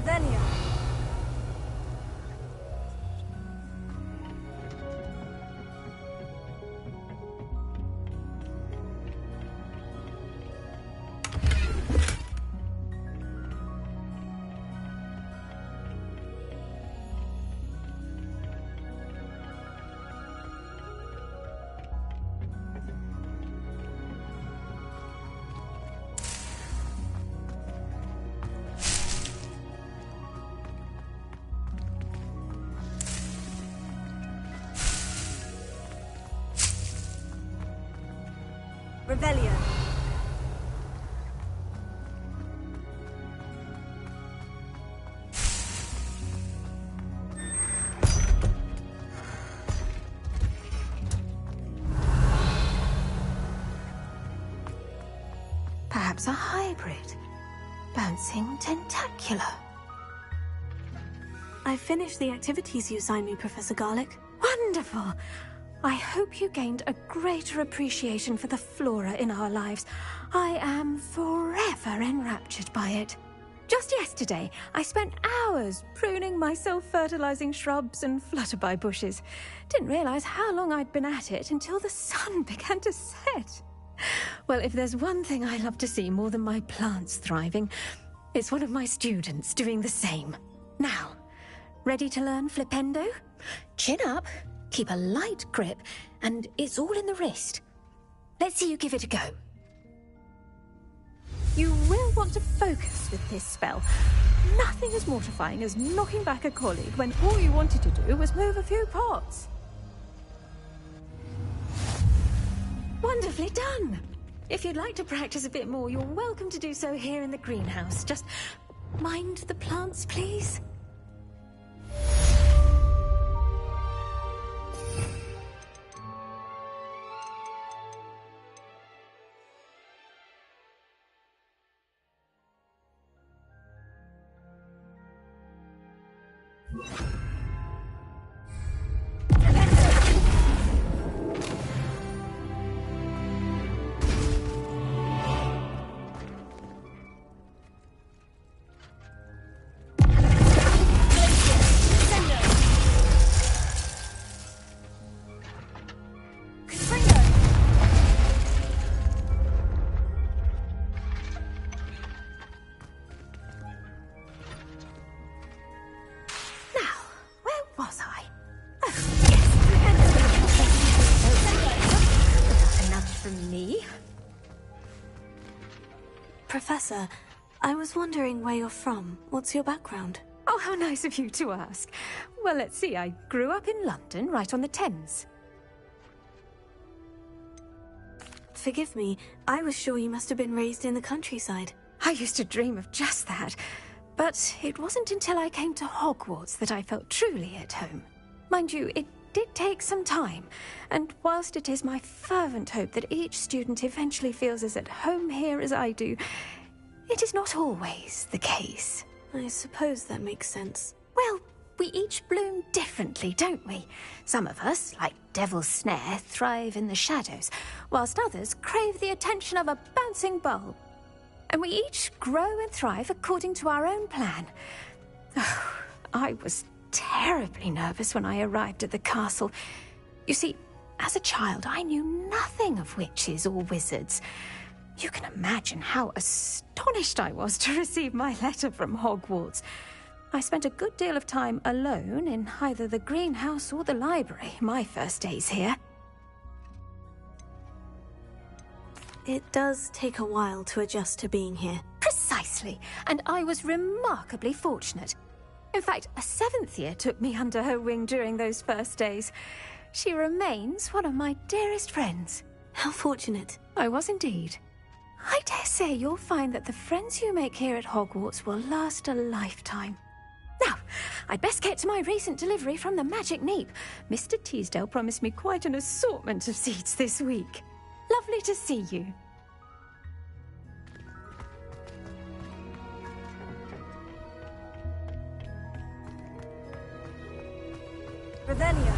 Revelio. Revelio. Perhaps a hybrid. Bouncing tentacular. I finished the activities you assigned me, Professor Garlic. Wonderful! I hope you gained a greater appreciation for the flora in our lives. I am forever enraptured by it. Just yesterday, I spent hours pruning my self-fertilizing shrubs and flutterby bushes. Didn't realize how long I'd been at it until the sun began to set. Well, if there's one thing I love to see more than my plants thriving, it's one of my students doing the same. Now, ready to learn Flipendo? Chin up. Keep a light grip, and it's all in the wrist. Let's see you give it a go. You will want to focus with this spell. Nothing as mortifying as knocking back a colleague when all you wanted to do was move a few pots. Wonderfully done! If you'd like to practice a bit more, you're welcome to do so here in the greenhouse. Just mind the plants, please. Professor, I was wondering where you're from. What's your background? Oh, how nice of you to ask. Well, let's see. I grew up in London, right on the Thames. Forgive me, I was sure you must have been raised in the countryside. I used to dream of just that. But it wasn't until I came to Hogwarts that I felt truly at home. Mind you, it did take some time. And whilst it is my fervent hope that each student eventually feels as at home here as I do, it is not always the case. I suppose that makes sense. Well, we each bloom differently, don't we? Some of us, like Devil's Snare, thrive in the shadows, whilst others crave the attention of a bouncing bulb. And we each grow and thrive according to our own plan. Oh, I was terribly nervous when I arrived at the castle. You see, as a child, I knew nothing of witches or wizards. You can imagine how astonished I was to receive my letter from Hogwarts. I spent a good deal of time alone in either the greenhouse or the library my first days here. It does take a while to adjust to being here. Precisely, and I was remarkably fortunate. In fact, a 7th year took me under her wing during those first days. She remains one of my dearest friends. How fortunate. I was indeed. I dare say you'll find that the friends you make here at Hogwarts will last a lifetime. Now, I'd best get to my recent delivery from the Magic Neep. Mr. Teasdale promised me quite an assortment of seeds this week. Lovely to see you. Revelio.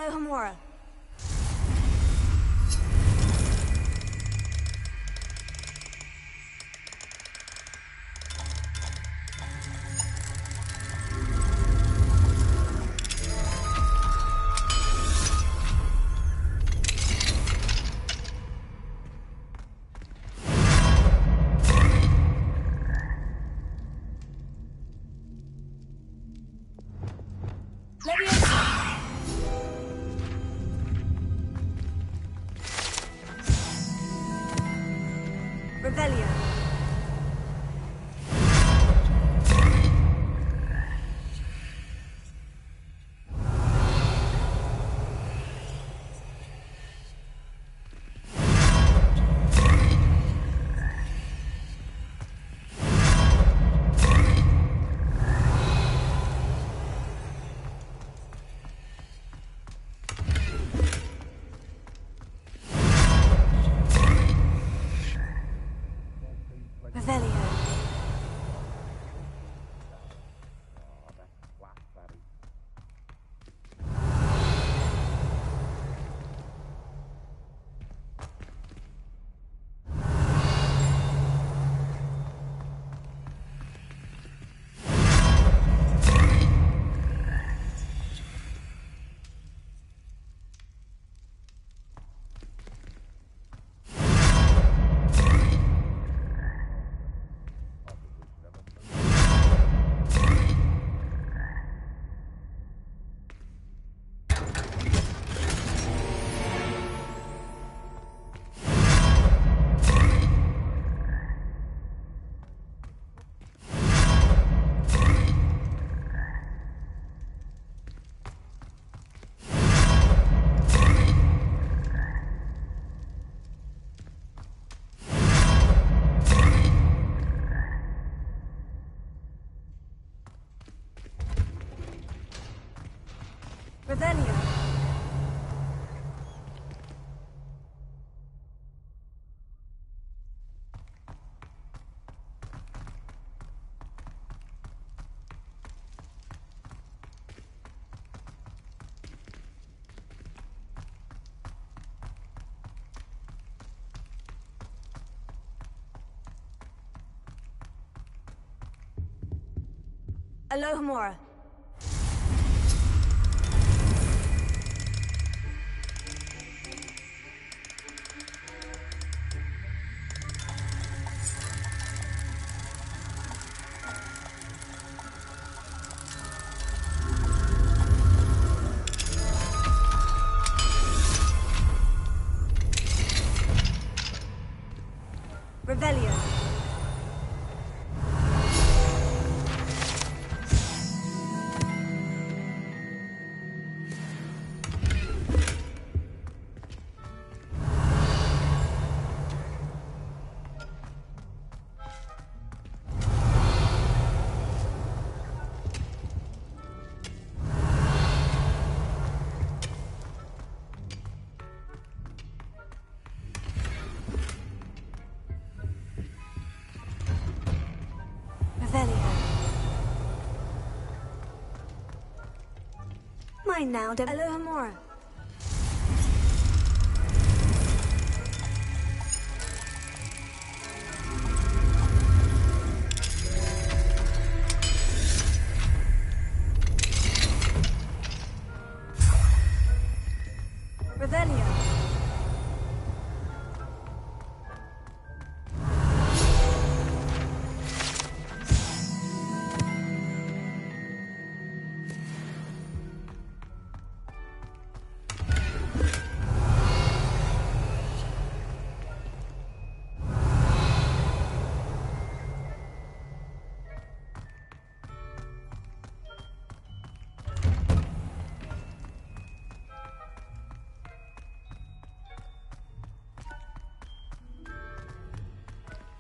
Alohomora. Revelio. Revelio. Revelio. Alohomora. Revelio. Mine now, Alohomora. Revelio.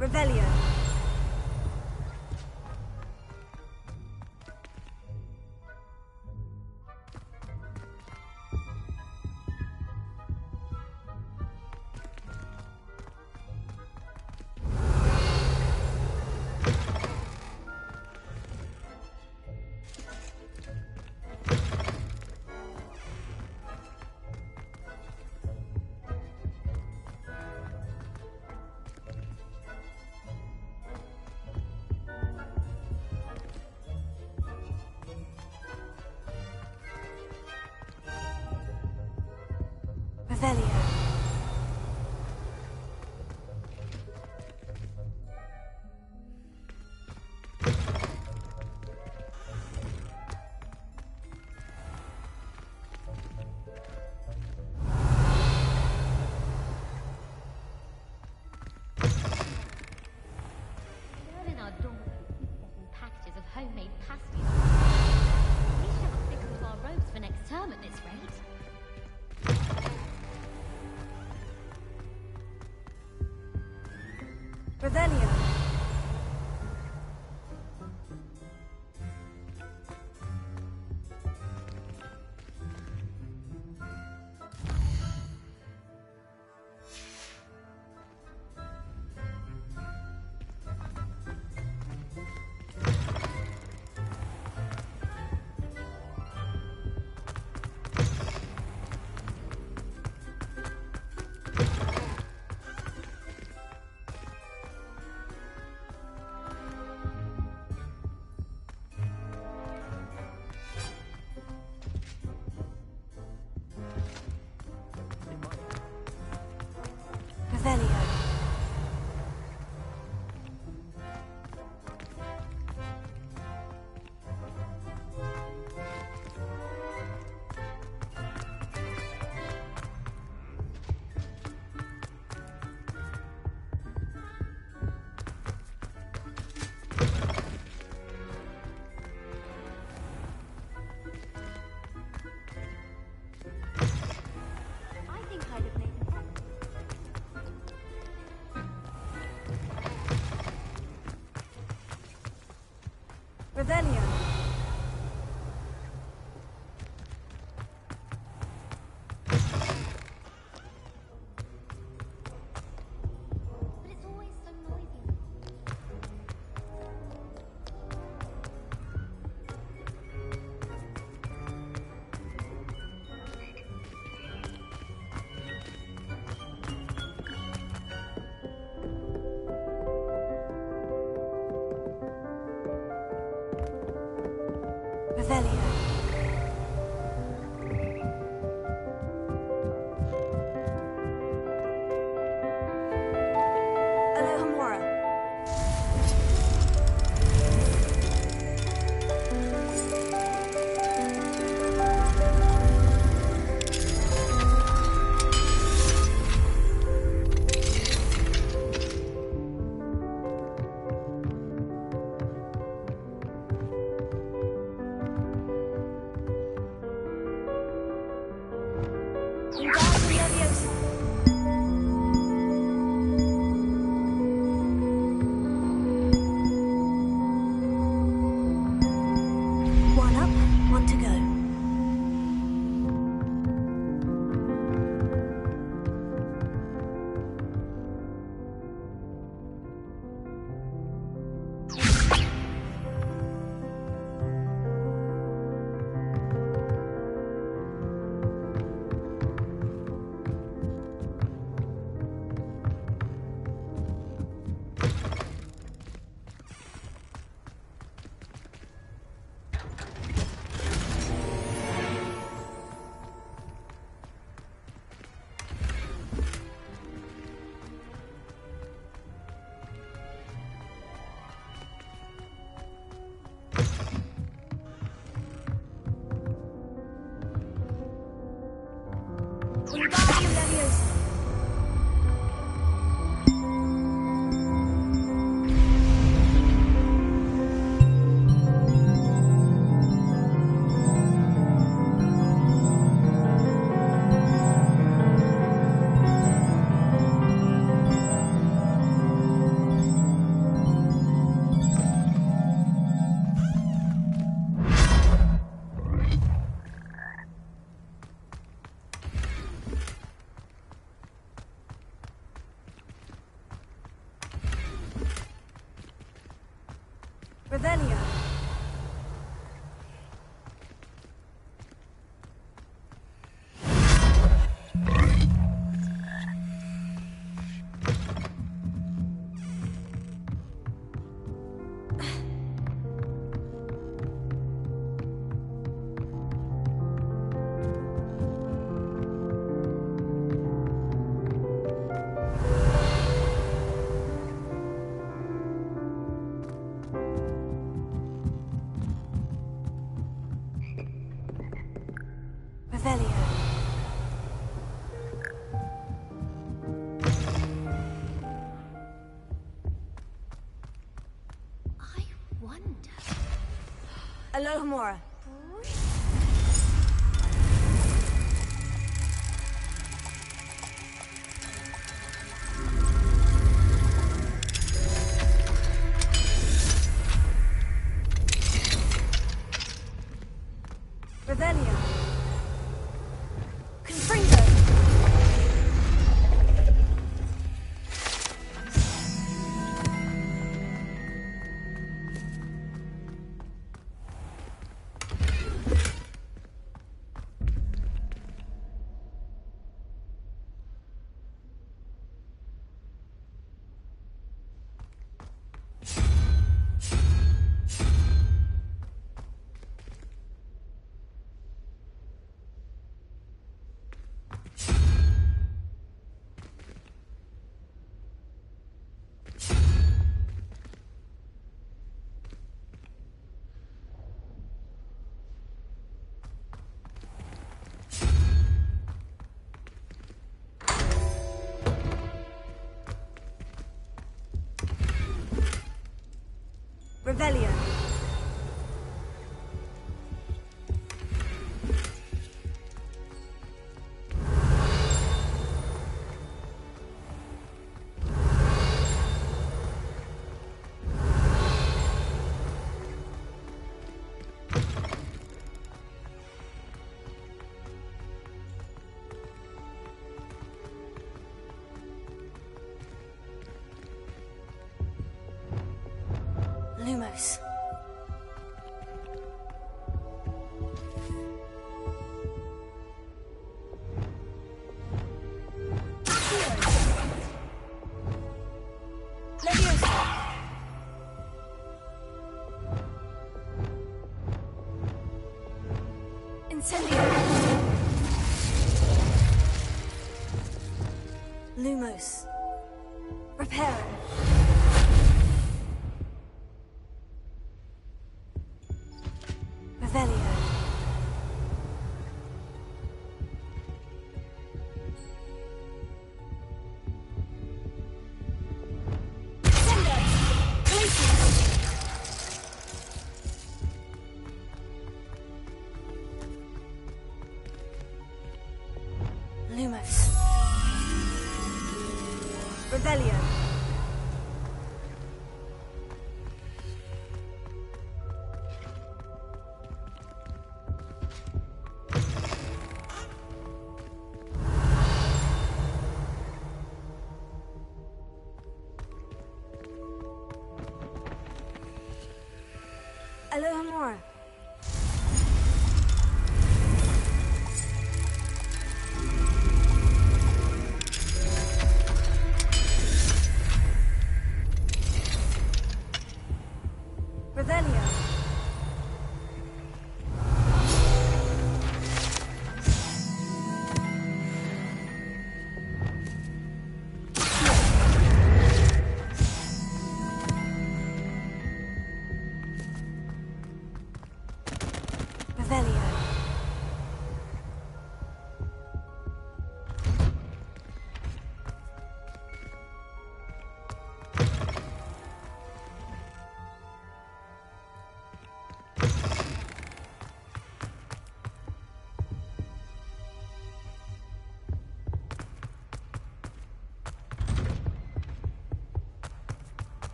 Revelio. Revelio. In our dorm, packages of homemade pasties. We shall not stick to our robes for next term at this rate. Revelio. Revelio. I think I'd have made Revelio. but it's always so noisy. Revelio. Alohomora. Wingardium Leviosa. One up, one to go. Wingardium Leviosa. Revelio. Revelio. I wonder. Alohomora. Revelio. Confringo. Revelio. Lumos. Leviosa. Incendio. Lumos. Reparo. Revelio. Sendo. Glacius. Lumos. Revelio. Alohomora. Revelio. Revelio.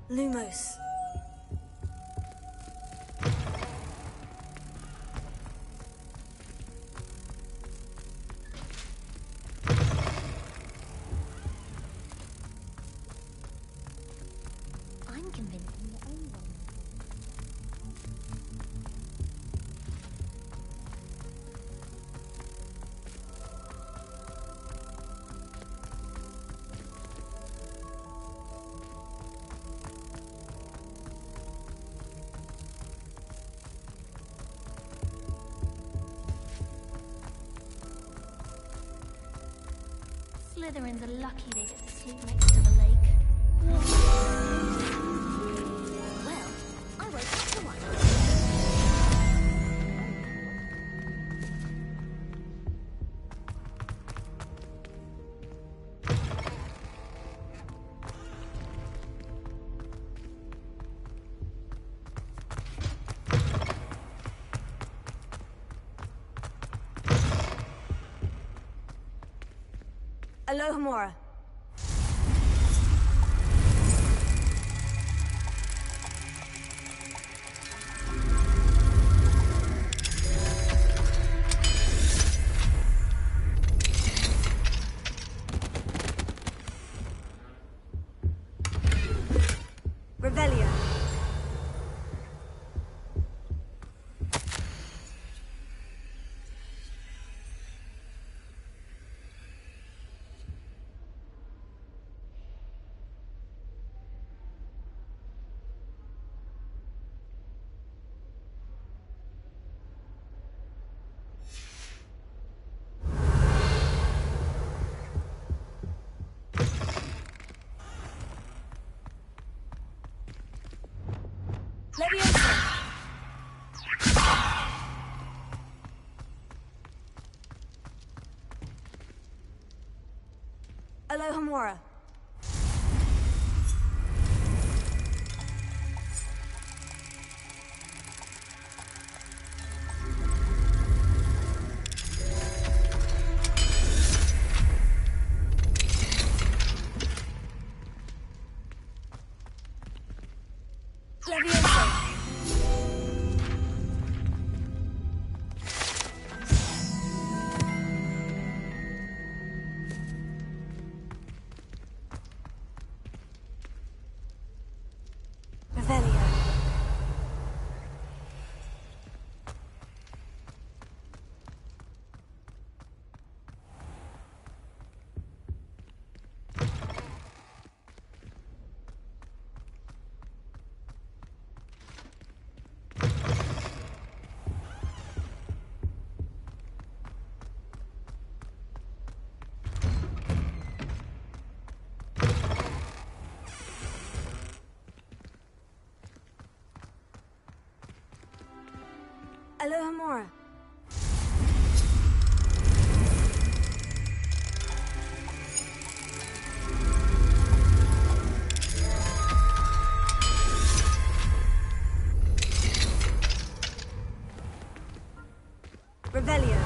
Lumos. I'm convinced I'm the only one. Slytherins are lucky they get to sleep next to the lake. Well, I won't. Alohomora. Revelio. Leviosa. Alohomora. Leviosa. Revelio. Alohomora. Revelio.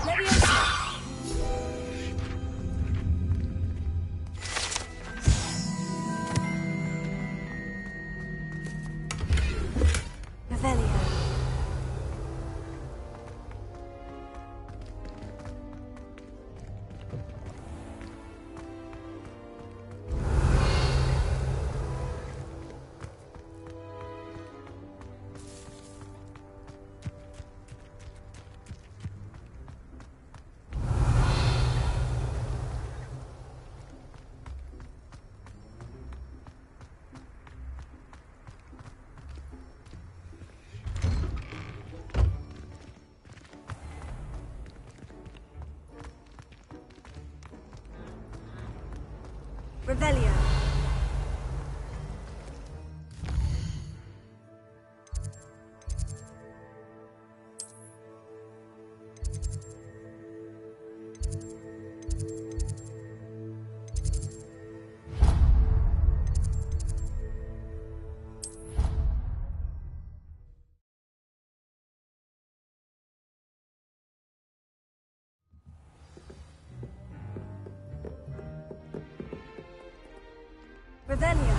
Leviosa. Revelio. Revelio. Revelio.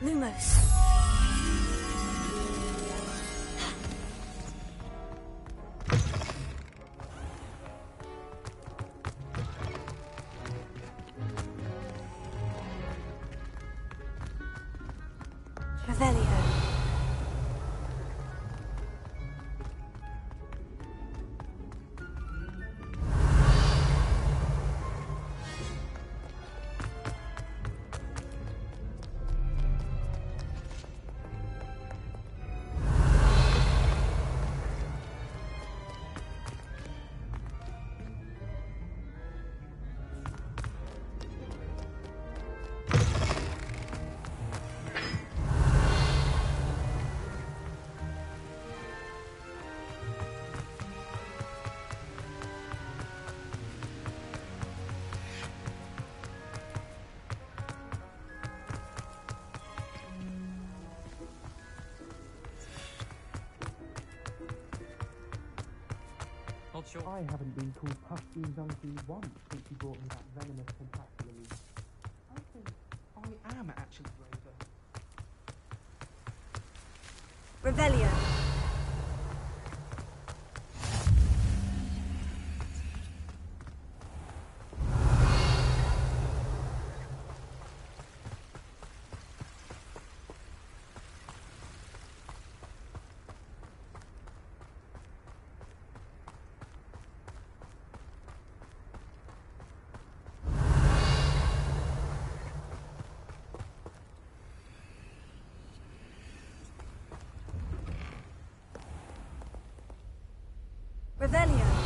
Lumos. Revelio. sure. I haven't been called Puff Beans Uncle once since you brought me that venomous tentacular leaf. I think I am actually braver. Revelio. Revelio.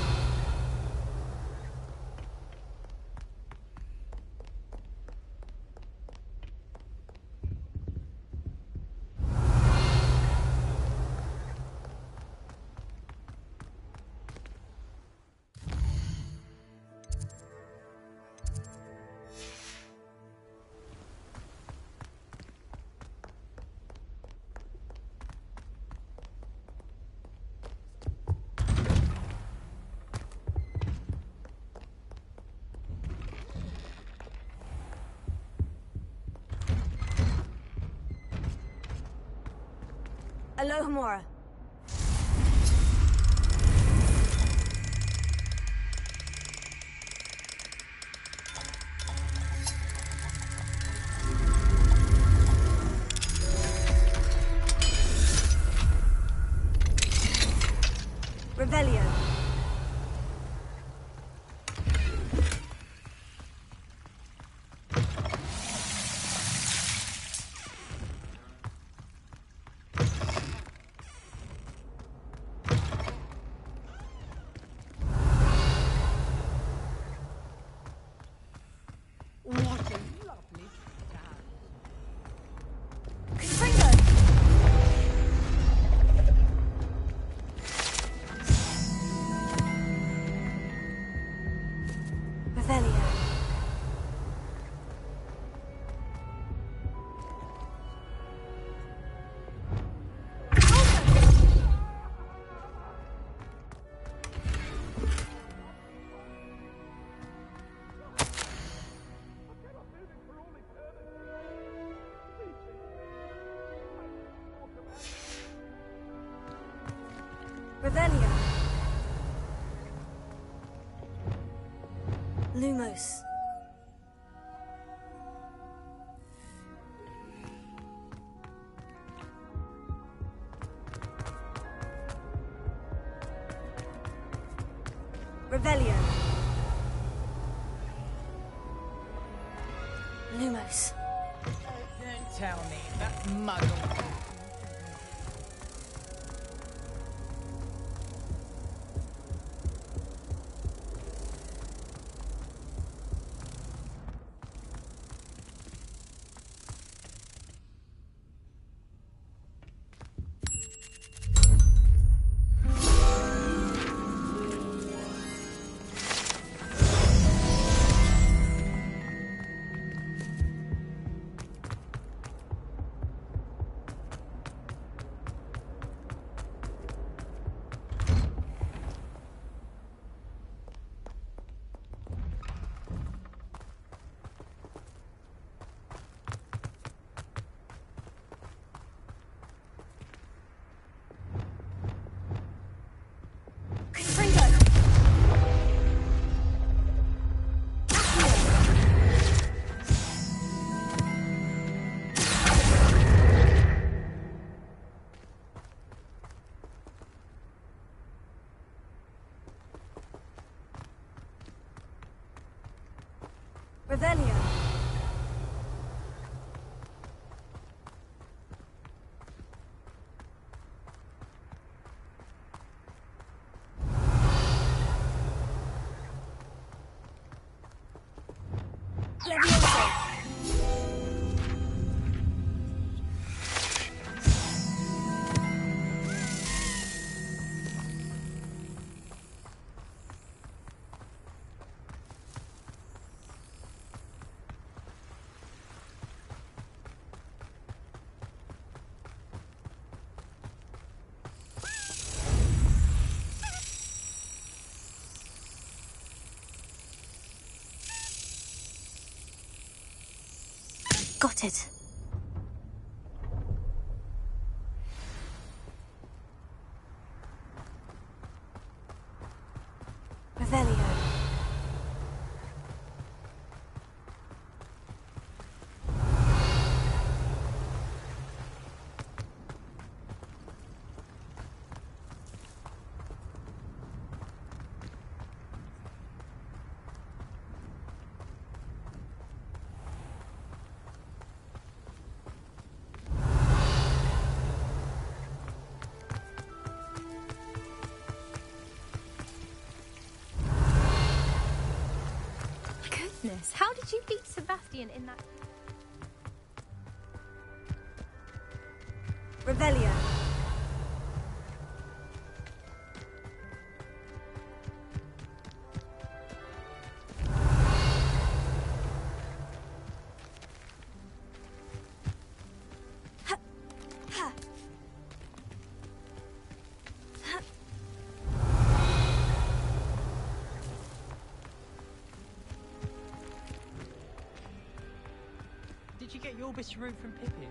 Alohomora. Revelio. Revelio. Lumos. Revelio. Lumos. Don't tell me that muggle. got it. Revelio. Goodness, how did you beat Sebastian in that? Revelio. Did you get your Bisharoo from Pippin?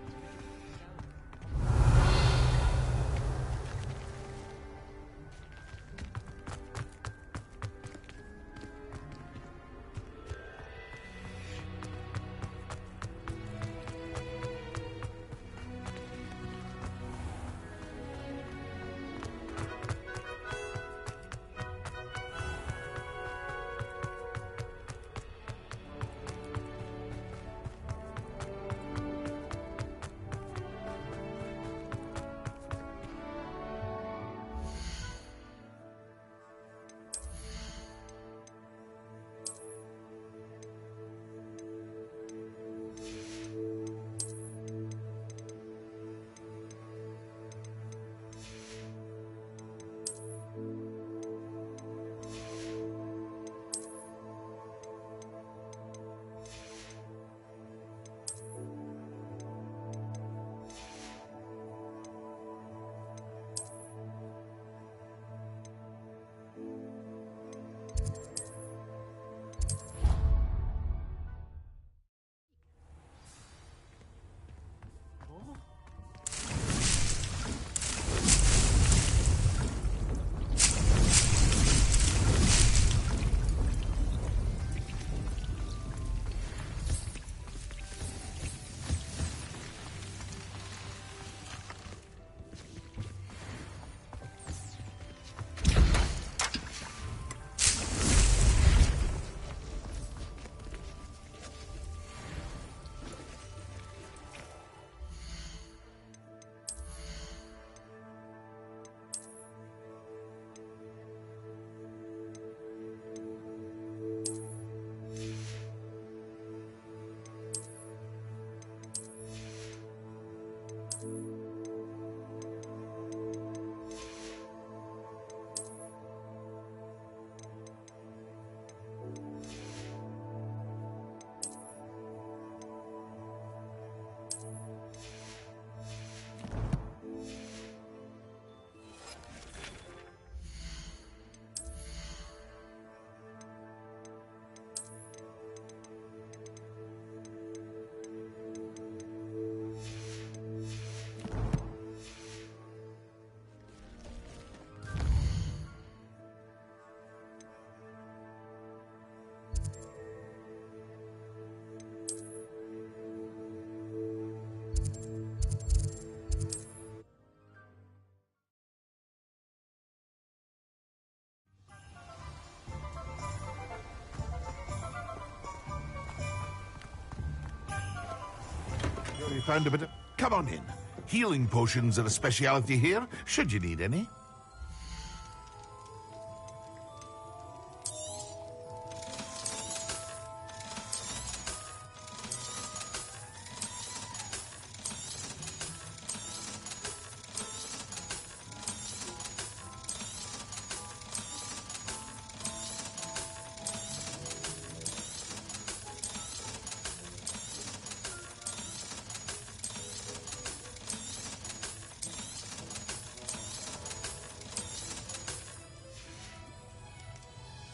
You found a bit of... Come on in. Healing potions are a speciality here, should you need any.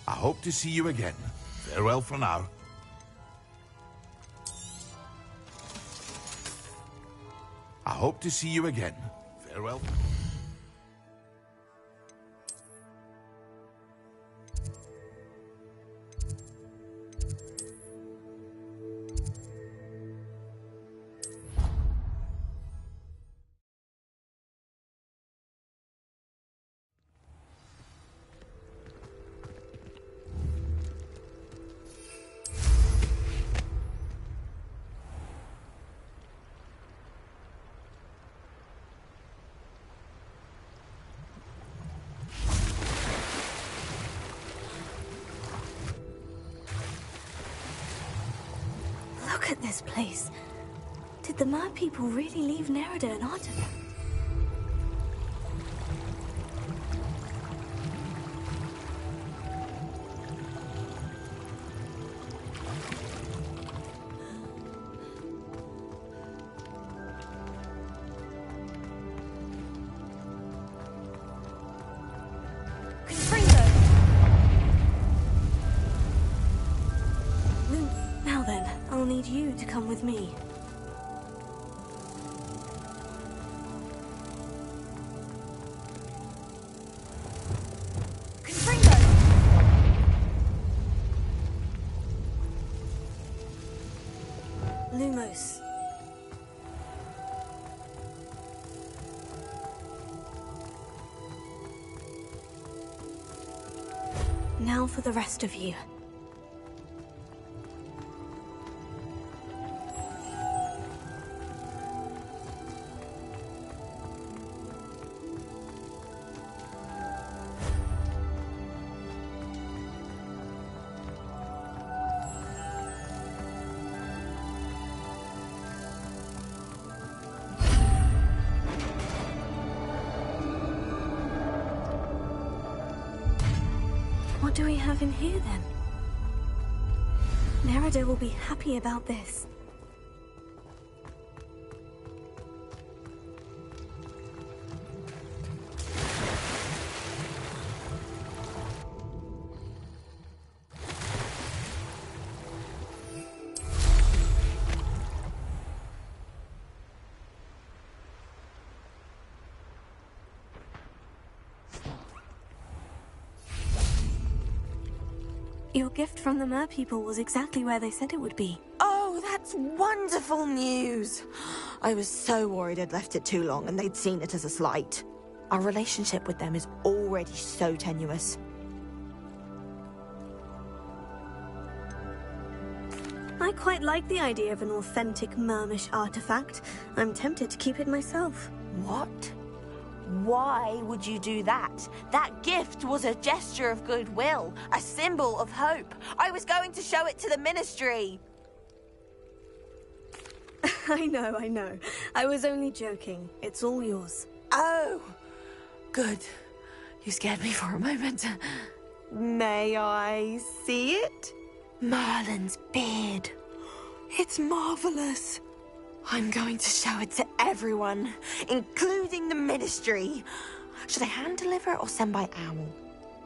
I hope to see you again. Farewell for now. hope to see you again. Farewell. Look at this place. Did the Mer people really leave Nerida an artifact? Now then, I'll need you to come with me. Lumos. Now for the rest of you. What do we have in here, then? Nerida will be happy about this. Your gift from the Mer people was exactly where they said it would be. Oh, that's wonderful news! I was so worried I'd left it too long and they'd seen it as a slight. Our relationship with them is already so tenuous. I quite like the idea of an authentic Mermish artifact. I'm tempted to keep it myself. What? Why would you do that? That gift was a gesture of goodwill, a symbol of hope. I was going to show it to the Ministry. I know. I was only joking. It's all yours. Oh, good. You scared me for a moment. May I see it? Merlin's beard. It's marvelous. I'm going to show it to everyone, including the Ministry. Should I hand deliver it or send by owl?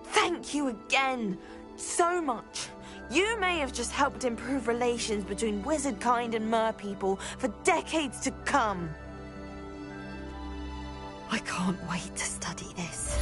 Thank you again, so much. You may have just helped improve relations between wizard kind and mer people for decades to come. I can't wait to study this.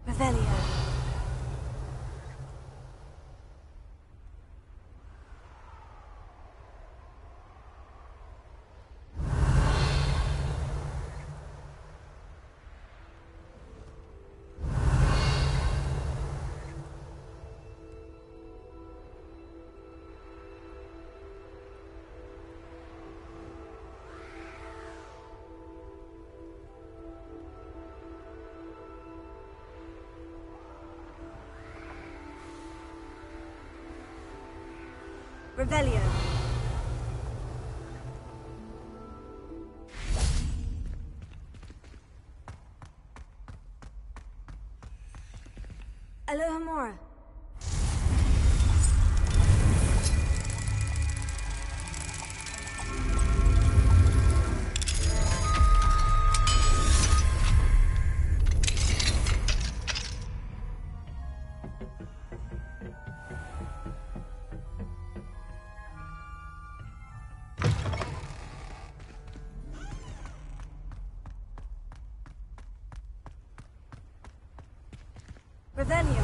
Revelio. Revelio. Alohomora. Revelio.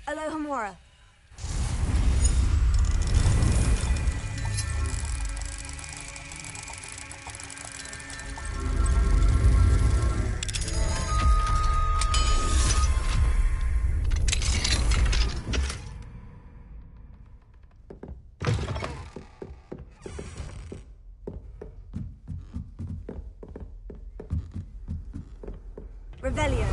Alohomora. Revelio.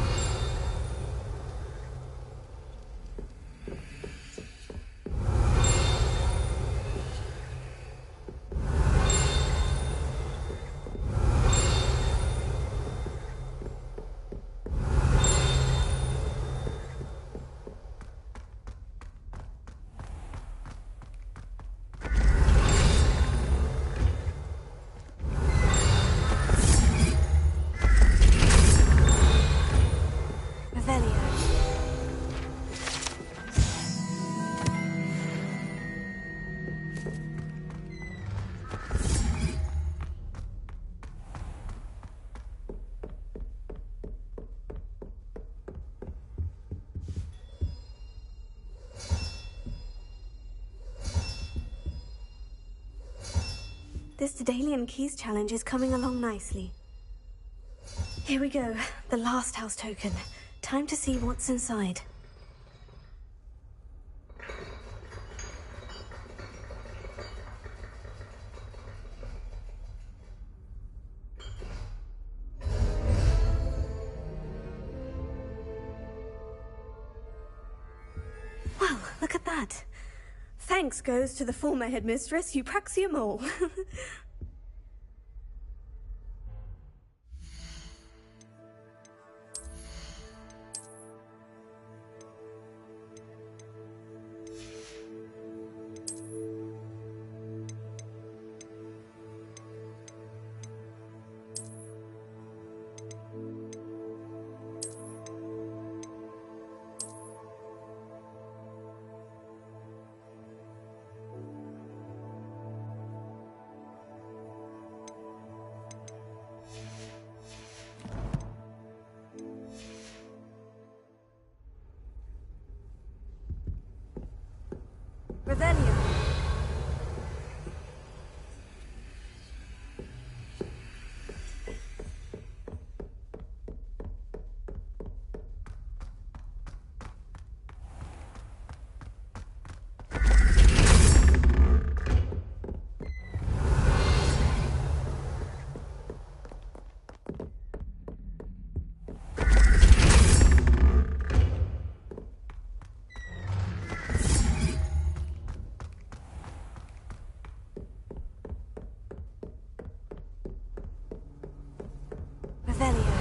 This Daedalian Keys challenge is coming along nicely. Here we go, the last house token. Time to see what's inside. Well, look at that. Thanks goes to the former headmistress, Eupraxia Mole. Revelio. Revelio.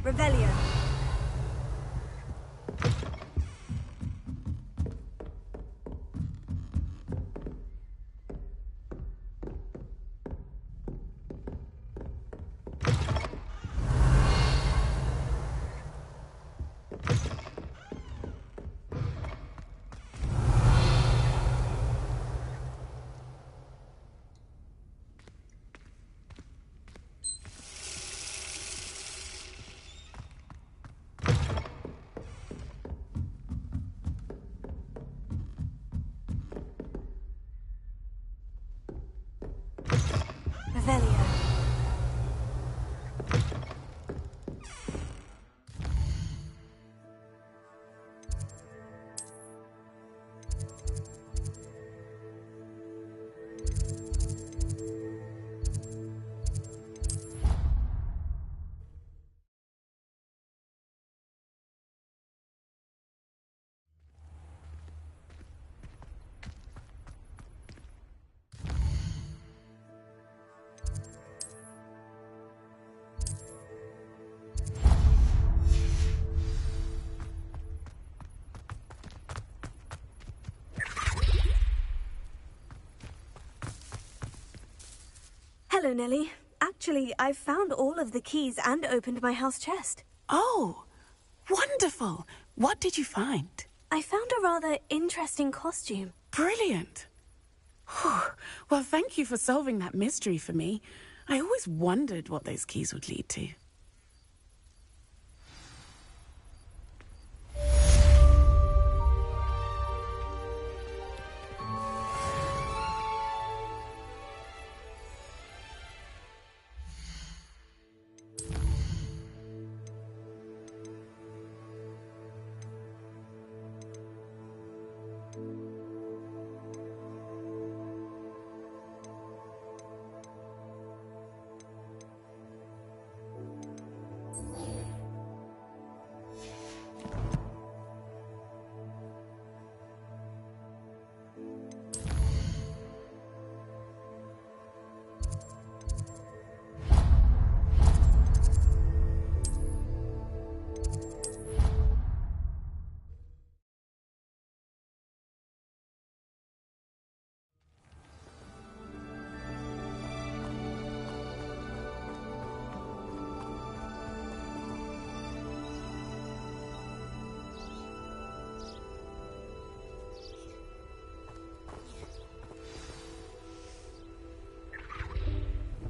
Revelio. Revelio. Hello, Nellie. Actually, I've found all of the keys and opened my house chest. Oh, wonderful. What did you find? I found a rather interesting costume. Brilliant. Whew. Well, thank you for solving that mystery for me. I always wondered what those keys would lead to.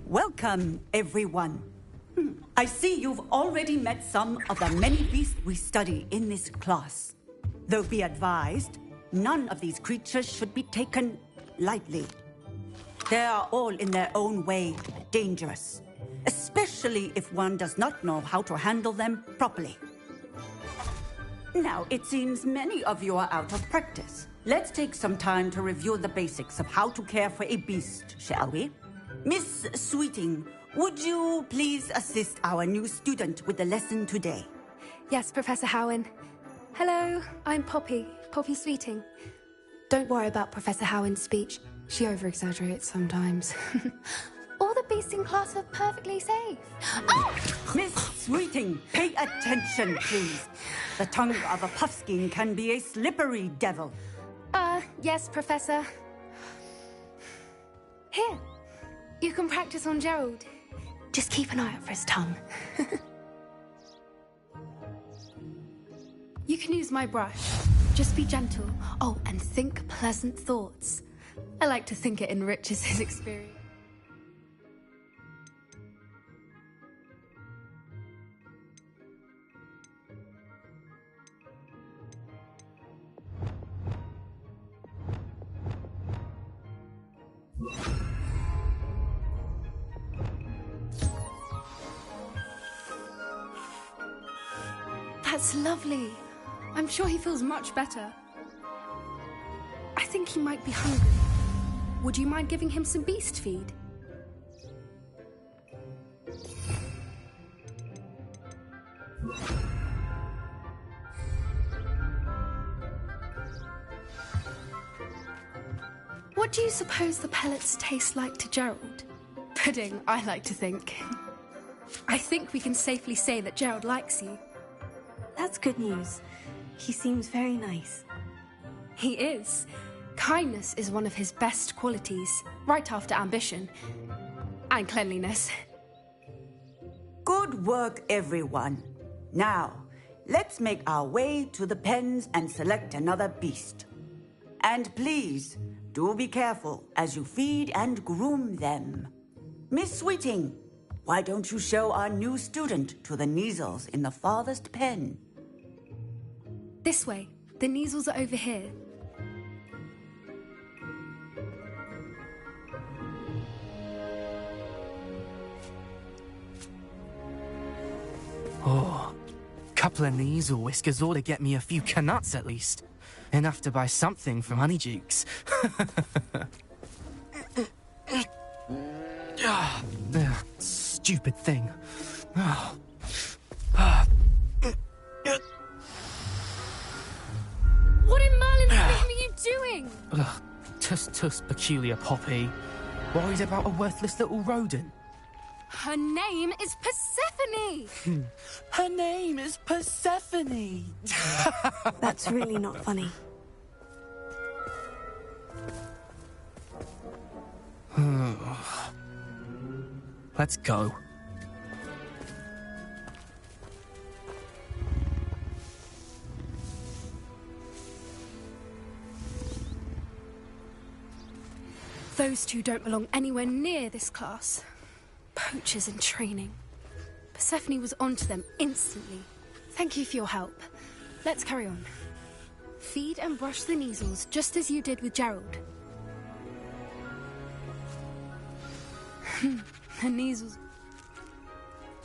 Welcome, everyone. I see you've already met some of the many beasts we study in this class. Though be advised, none of these creatures should be taken lightly. They are all in their own way dangerous, especially if one does not know how to handle them properly. Now, it seems many of you are out of practice. Let's take some time to review the basics of how to care for a beast, shall we? Miss Sweeting, would you please assist our new student with the lesson today? Yes, Professor Howen. Hello, I'm Poppy Sweeting. Don't worry about Professor Howen's speech. She over-exaggerates sometimes. All the beasts in class are perfectly safe. Oh! Miss Sweeting, pay attention, please. The tongue of a puffskein can be a slippery devil. Yes, Professor. Here, you can practice on Gerald. Just keep an eye out for his tongue. You can use my brush. Just be gentle. Oh, and think pleasant thoughts. I like to think it enriches his experience. That's lovely. I'm sure he feels much better. I think he might be hungry. Would you mind giving him some beast feed? What do you suppose the pellets taste like to Gerald? Pudding, I like to think. I think we can safely say that Gerald likes you. That's good news. He seems very nice. He is. Kindness is one of his best qualities, right after ambition. And cleanliness. Good work, everyone. Now, let's make our way to the pens and select another beast. And please, do be careful as you feed and groom them. Miss Sweeting, why don't you show our new student to the Kneazles in the farthest pen? This way. The Kneazles are over here. Oh, couple of Kneazle whiskers ought to get me a few canuts at least. Enough to buy something from Honeydukes. Stupid thing. What in Merlin's name are you doing? Tuss, peculiar Poppy. Worried about a worthless little rodent? Her name is Persephone! Her name is Persephone! That's really not funny. Let's go. Those two don't belong anywhere near this class. Poachers in training. Persephone was onto them instantly. Thank you for your help. Let's carry on. Feed and brush the Kneazles just as you did with Gerald. The Kneazles.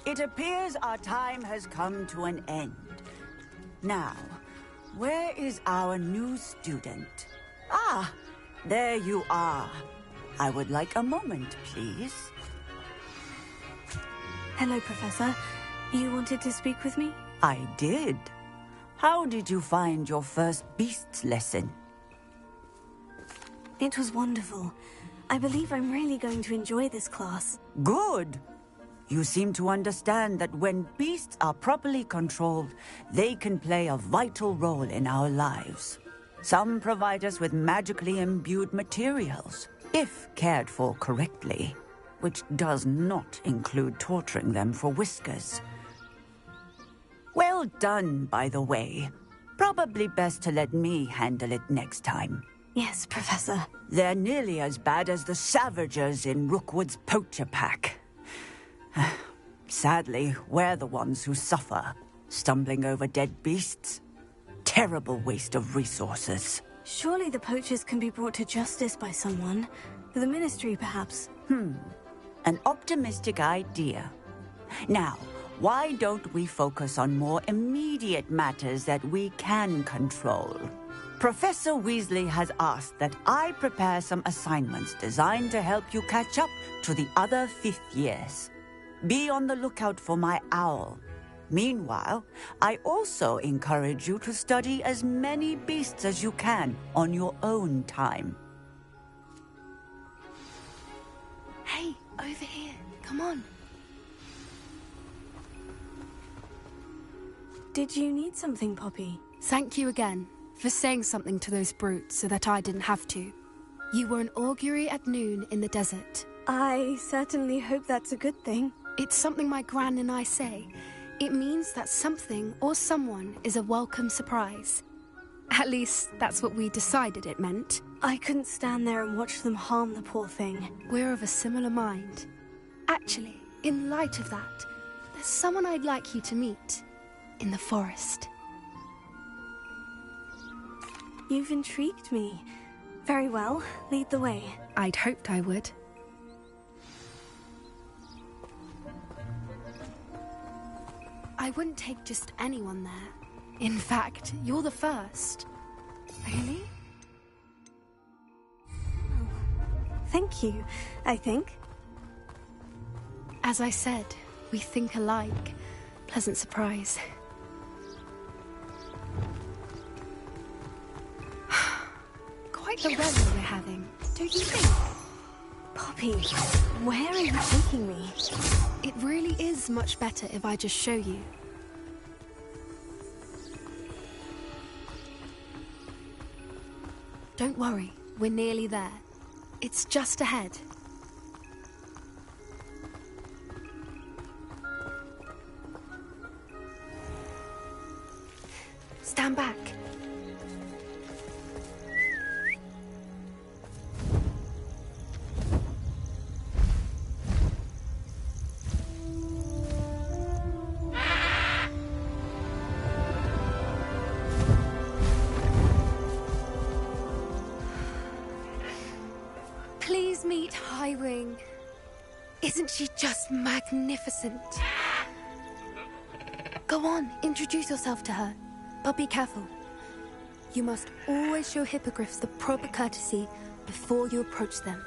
It appears our time has come to an end. Now, where is our new student? Ah, there you are. I would like a moment, please. Hello, Professor. You wanted to speak with me? I did. How did you find your first beasts lesson? It was wonderful. I believe I'm really going to enjoy this class. Good. You seem to understand that when beasts are properly controlled, they can play a vital role in our lives. Some provide us with magically imbued materials, if cared for correctly, which does not include torturing them for whiskers. Well done, by the way. Probably best to let me handle it next time. Yes, Professor. They're nearly as bad as the Savagers in Rookwood's poacher pack. Sadly, we're the ones who suffer, stumbling over dead beasts. Terrible waste of resources. Surely the poachers can be brought to justice by someone. The Ministry, perhaps. An optimistic idea. Now, why don't we focus on more immediate matters that we can control? Professor Weasley has asked that I prepare some assignments designed to help you catch up to the other 5th years. Be on the lookout for my owl. Meanwhile, I also encourage you to study as many beasts as you can on your own time. Hey, over here. Come on. Did you need something, Poppy? Thank you again for saying something to those brutes so that I didn't have to. You were an augury at noon in the desert. I certainly hope that's a good thing. It's something my gran and I say. It means that something or someone is a welcome surprise. At least, that's what we decided it meant. I couldn't stand there and watch them harm the poor thing. We're of a similar mind. Actually, in light of that, there's someone I'd like you to meet. In the forest. You've intrigued me. Very well, lead the way. I'd hoped I would. I wouldn't take just anyone there. In fact, you're the first. Really? Oh, thank you, I think. As I said, we think alike. Pleasant surprise. Quite the weather we're having, don't you think? Poppy, where are you taking me? It really is much better if I just show you. Don't worry, we're nearly there. It's just ahead. Stand back. Please meet Highwing. Isn't she just magnificent? Go on, introduce yourself to her. But be careful. You must always show hippogriffs the proper courtesy before you approach them.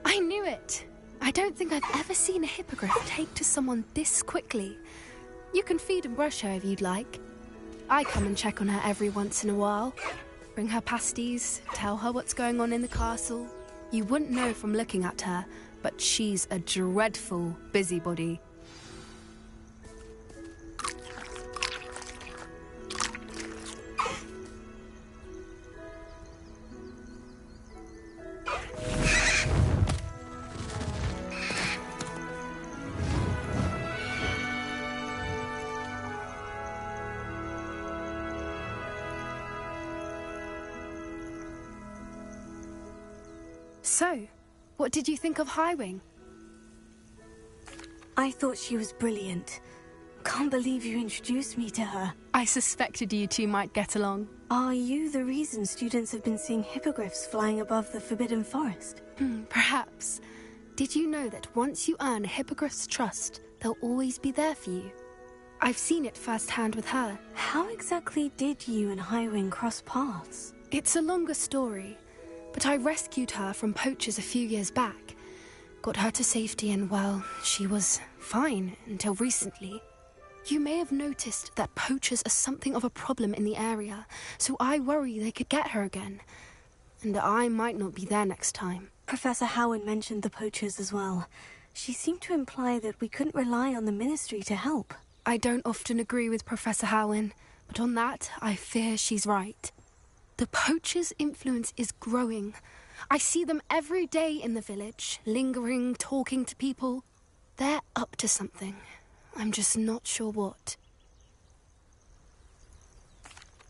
I knew it! I don't think I've ever seen a hippogriff take to someone this quickly. You can feed and brush her if you'd like. I come and check on her every once in a while. Bring her pasties, tell her what's going on in the castle. You wouldn't know from looking at her, but she's a dreadful busybody. So, what did you think of Highwing? I thought she was brilliant. Can't believe you introduced me to her. I suspected you two might get along. Are you the reason students have been seeing hippogriffs flying above the Forbidden Forest? Perhaps. Did you know that once you earn a hippogriff's trust, they'll always be there for you? I've seen it firsthand with her. How exactly did you and Highwing cross paths? It's a longer story, but I rescued her from poachers a few years back. Got her to safety and, well, she was fine until recently. You may have noticed that poachers are something of a problem in the area, so I worry they could get her again. And I might not be there next time. Professor Howin mentioned the poachers as well. She seemed to imply that we couldn't rely on the Ministry to help. I don't often agree with Professor Howin, but on that, I fear she's right. The poachers' influence is growing. I see them every day in the village, lingering, talking to people. They're up to something. I'm just not sure what.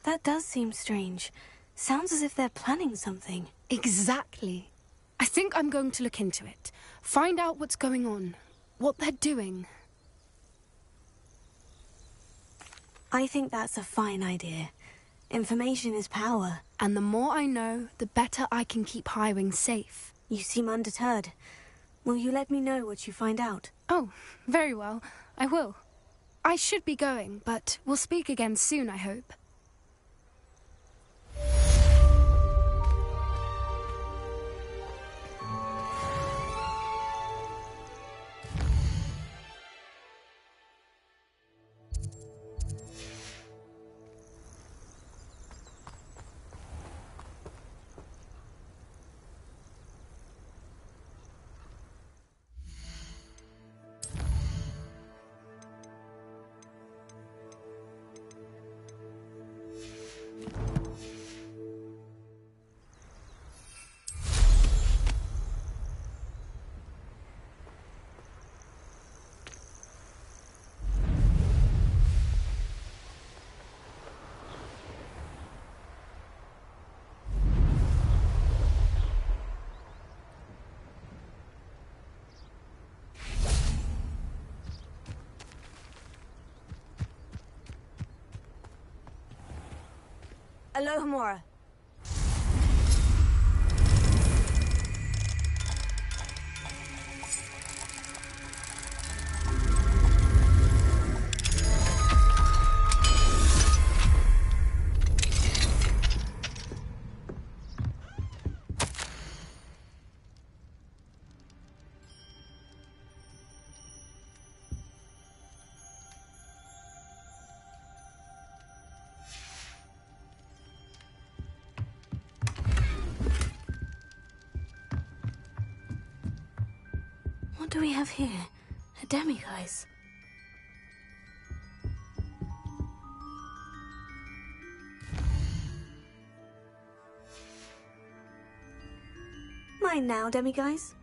That does seem strange. Sounds as if they're planning something. Exactly. I think I'm going to look into it. Find out what's going on. What they're doing. I think that's a fine idea. Information is power. And the more I know, the better I can keep Highwing safe. You seem undeterred. Will you let me know what you find out? Oh, very well. I will. I should be going, but we'll speak again soon, I hope. Alohomora. What do we have here? A demiguise. Mine now, demiguise.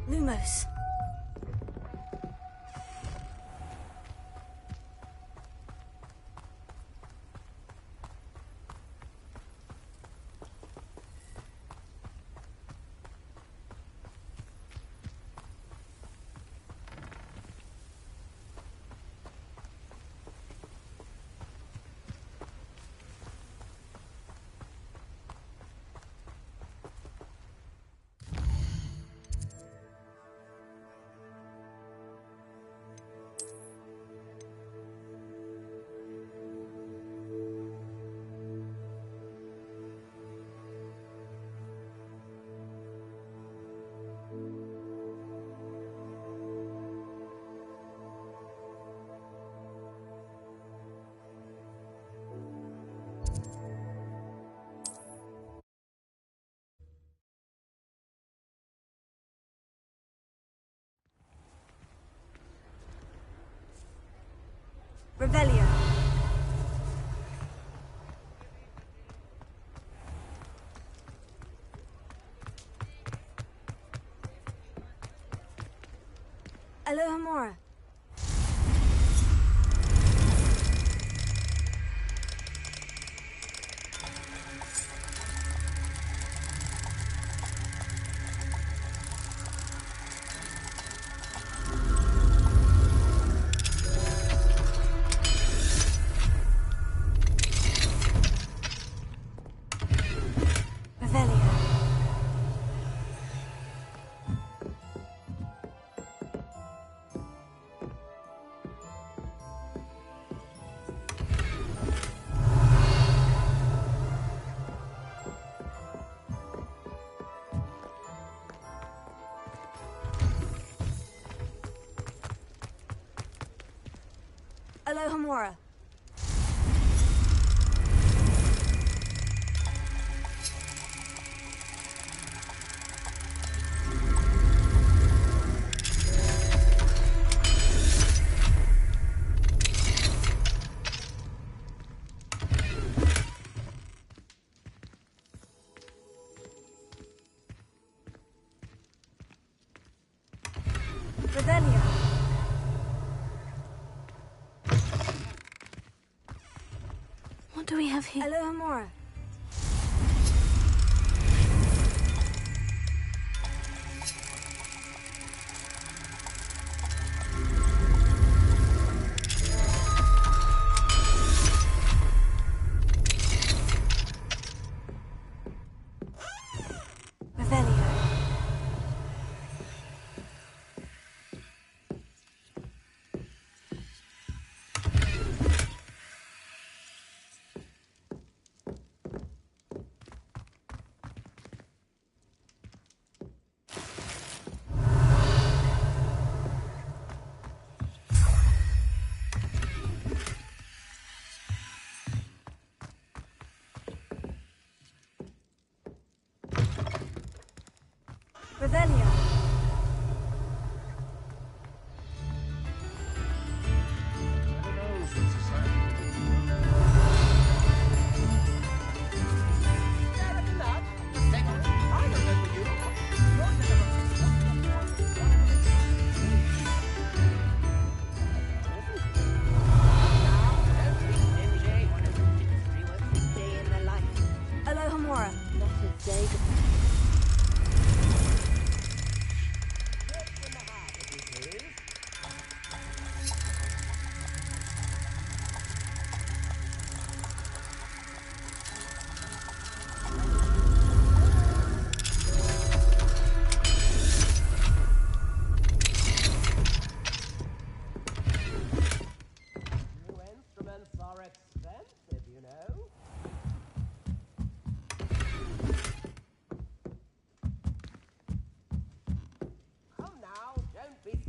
Lumos. Revelio. Alohomora. Alohomora. Revelio. What do we have here? Alohomora. Revelio. Alohomora.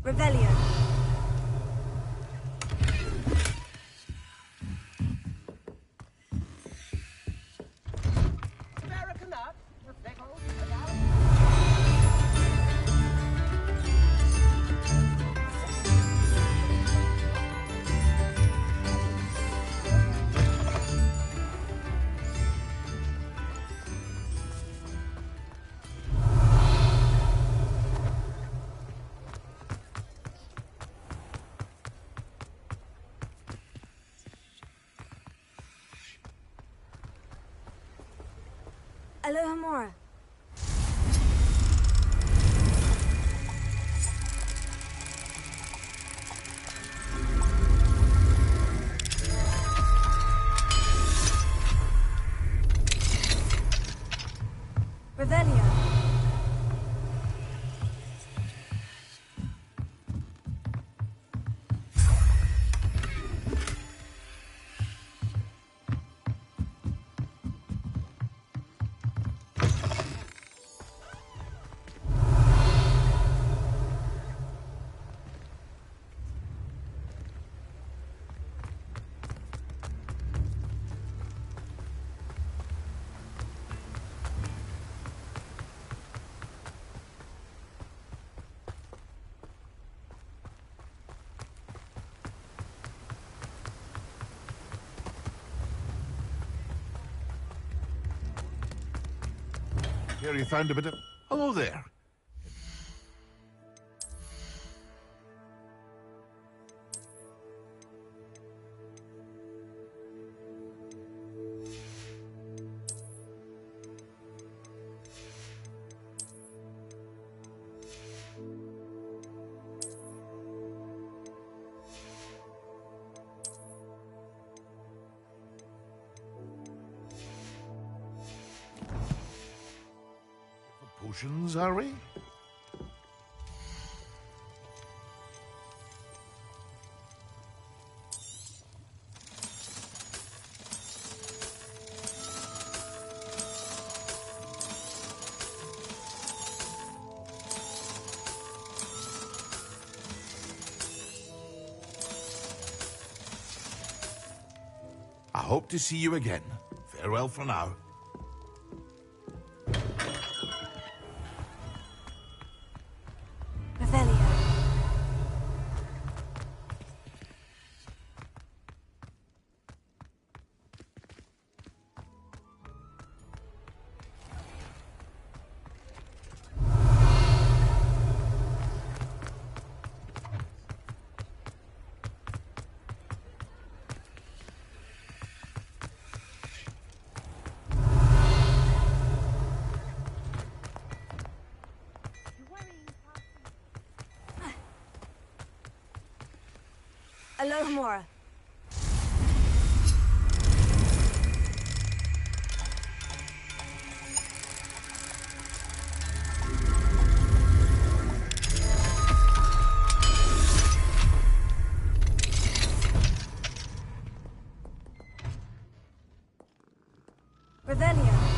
Revelio. Alohomora. Revelio. Here you found a bit of... Hello there. Potions, are we? I hope to see you again. Farewell for now. Alohomora. Revelio.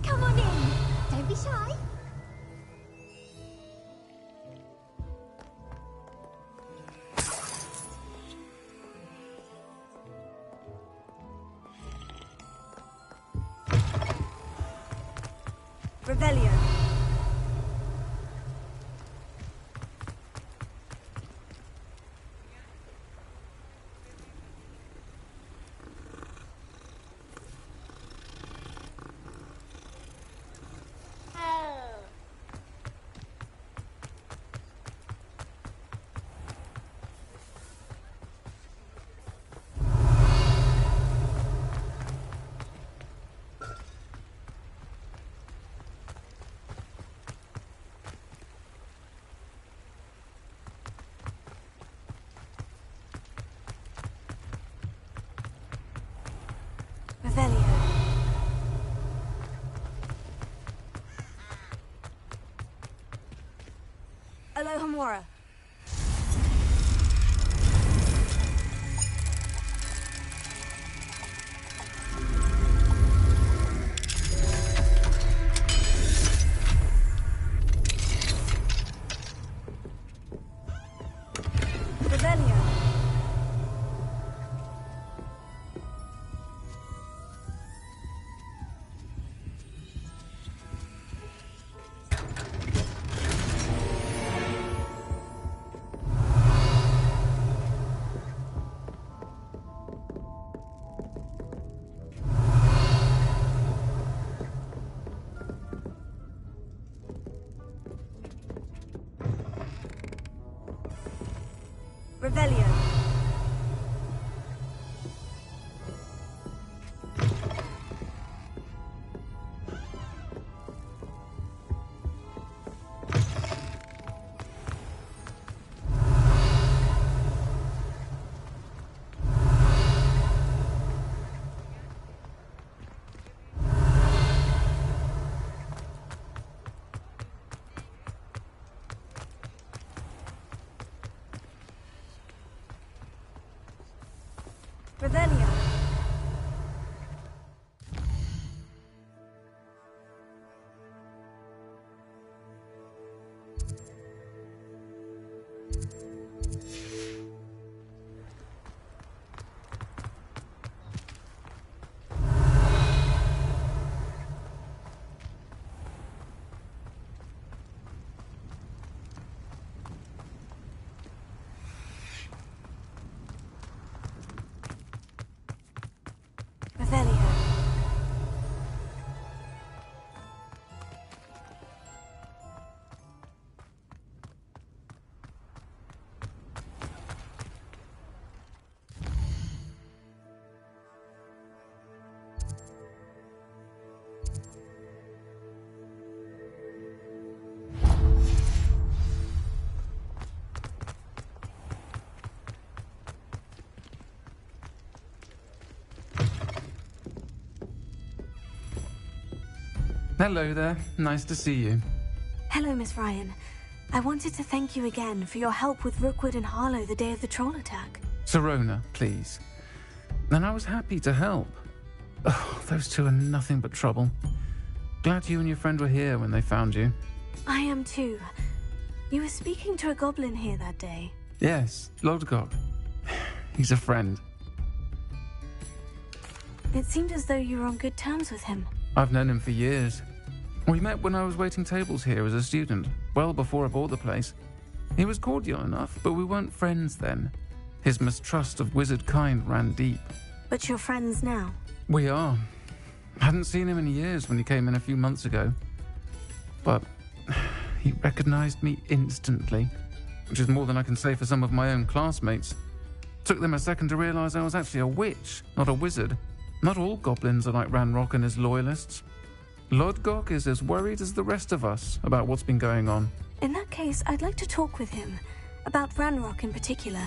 Come on in. Don't be shy. Revelio. Grimoire. Revelio. Revelio. Revelio. Revelio. Hello there. Nice to see you. Hello, Miss Ryan. I wanted to thank you again for your help with Rookwood and Harlow the day of the troll attack. Serona, please. And I was happy to help. Oh, those two are nothing but trouble. Glad you and your friend were here when they found you. I am too. You were speaking to a goblin here that day. Yes, Lodgok. He's a friend. It seemed as though you were on good terms with him. I've known him for years. We met when I was waiting tables here as a student, well before I bought the place. He was cordial enough, but we weren't friends then. His mistrust of wizard kind ran deep. But you're friends now? We are. Hadn't seen him in years when he came in a few months ago. But he recognized me instantly, which is more than I can say for some of my own classmates. Took them a second to realize I was actually a witch, not a wizard. Not all goblins are like Ranrock and his loyalists. Lodgok is as worried as the rest of us about what's been going on. In that case, I'd like to talk with him. About Ranrock in particular.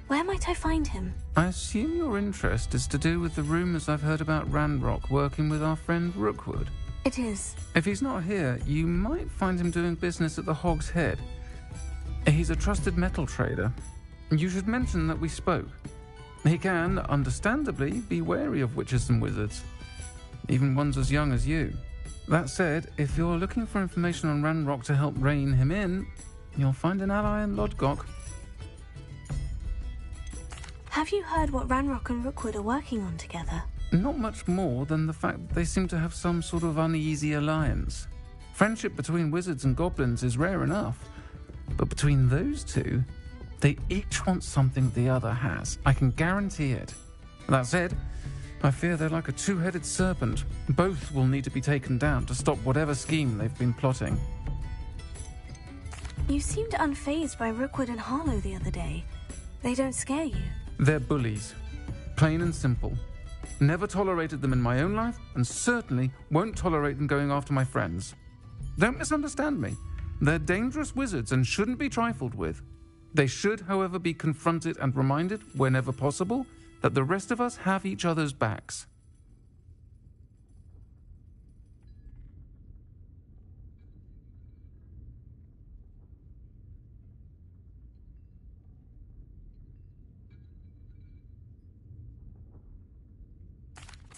Where might I find him? I assume your interest is to do with the rumors I've heard about Ranrock working with our friend Rookwood. It is. If he's not here, you might find him doing business at the Hog's Head. He's a trusted metal trader. You should mention that we spoke. He can, understandably, be wary of witches and wizards, even ones as young as you. That said, if you're looking for information on Ranrock to help rein him in, you'll find an ally in Lodgok. Have you heard what Ranrock and Rookwood are working on together? Not much more than the fact that they seem to have some sort of uneasy alliance. Friendship between wizards and goblins is rare enough, but between those two, they each want something the other has. I can guarantee it. That said, I fear they're like a two-headed serpent. Both will need to be taken down to stop whatever scheme they've been plotting. You seemed unfazed by Rookwood and Harlow the other day. They don't scare you. They're bullies. Plain and simple. Never tolerated them in my own life, and certainly won't tolerate them going after my friends. Don't misunderstand me. They're dangerous wizards and shouldn't be trifled with. They should, however, be confronted and reminded, whenever possible, that the rest of us have each other's backs.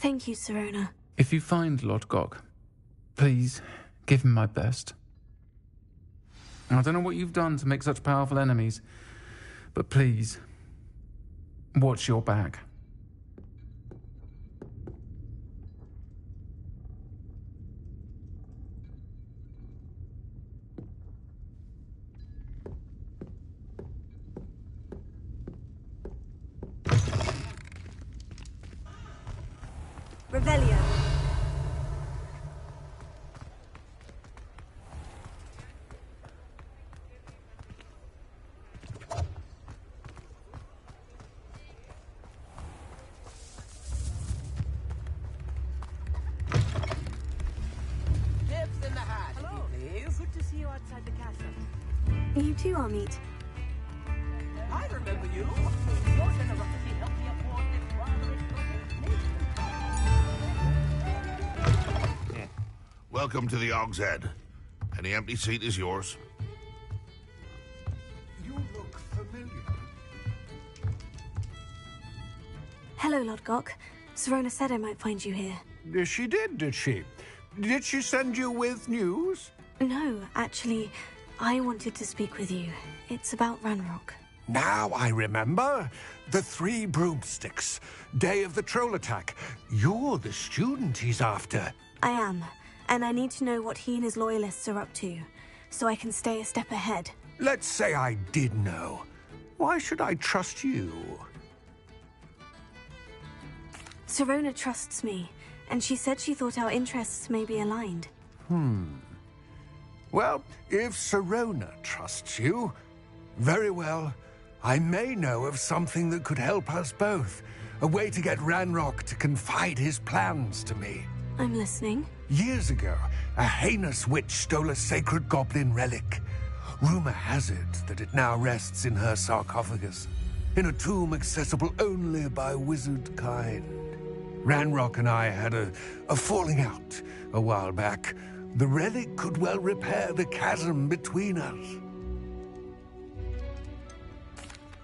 Thank you, Serona. If you find Lord Gok, please give him my best. I don't know what you've done to make such powerful enemies, but please, watch your back. Revelio. Tips in the hat, hello, please. Good to see you outside the castle. You too, Amit. I remember you. Your generosity helped me afford this rather expensive. Welcome to the Og's Head. Any empty seat is yours. You look familiar. Hello, Lord Gok. Serona said I might find you here. She did she? Did she send you with news? No, actually, I wanted to speak with you. It's about Ranrock. Now I remember. The 3 broomsticks. Day of the troll attack. You're the student he's after. I am, and I need to know what he and his loyalists are up to, so I can stay a step ahead. Let's say I did know. Why should I trust you? Serona trusts me, and she said she thought our interests may be aligned. Well, if Serona trusts you, very well. I may know of something that could help us both. A way to get Ranrock to confide his plans to me. I'm listening. Years ago, a heinous witch stole a sacred goblin relic. Rumor has it that it now rests in her sarcophagus, in a tomb accessible only by wizard kind. Ranrock and I had a falling out a while back. The relic could well repair the chasm between us.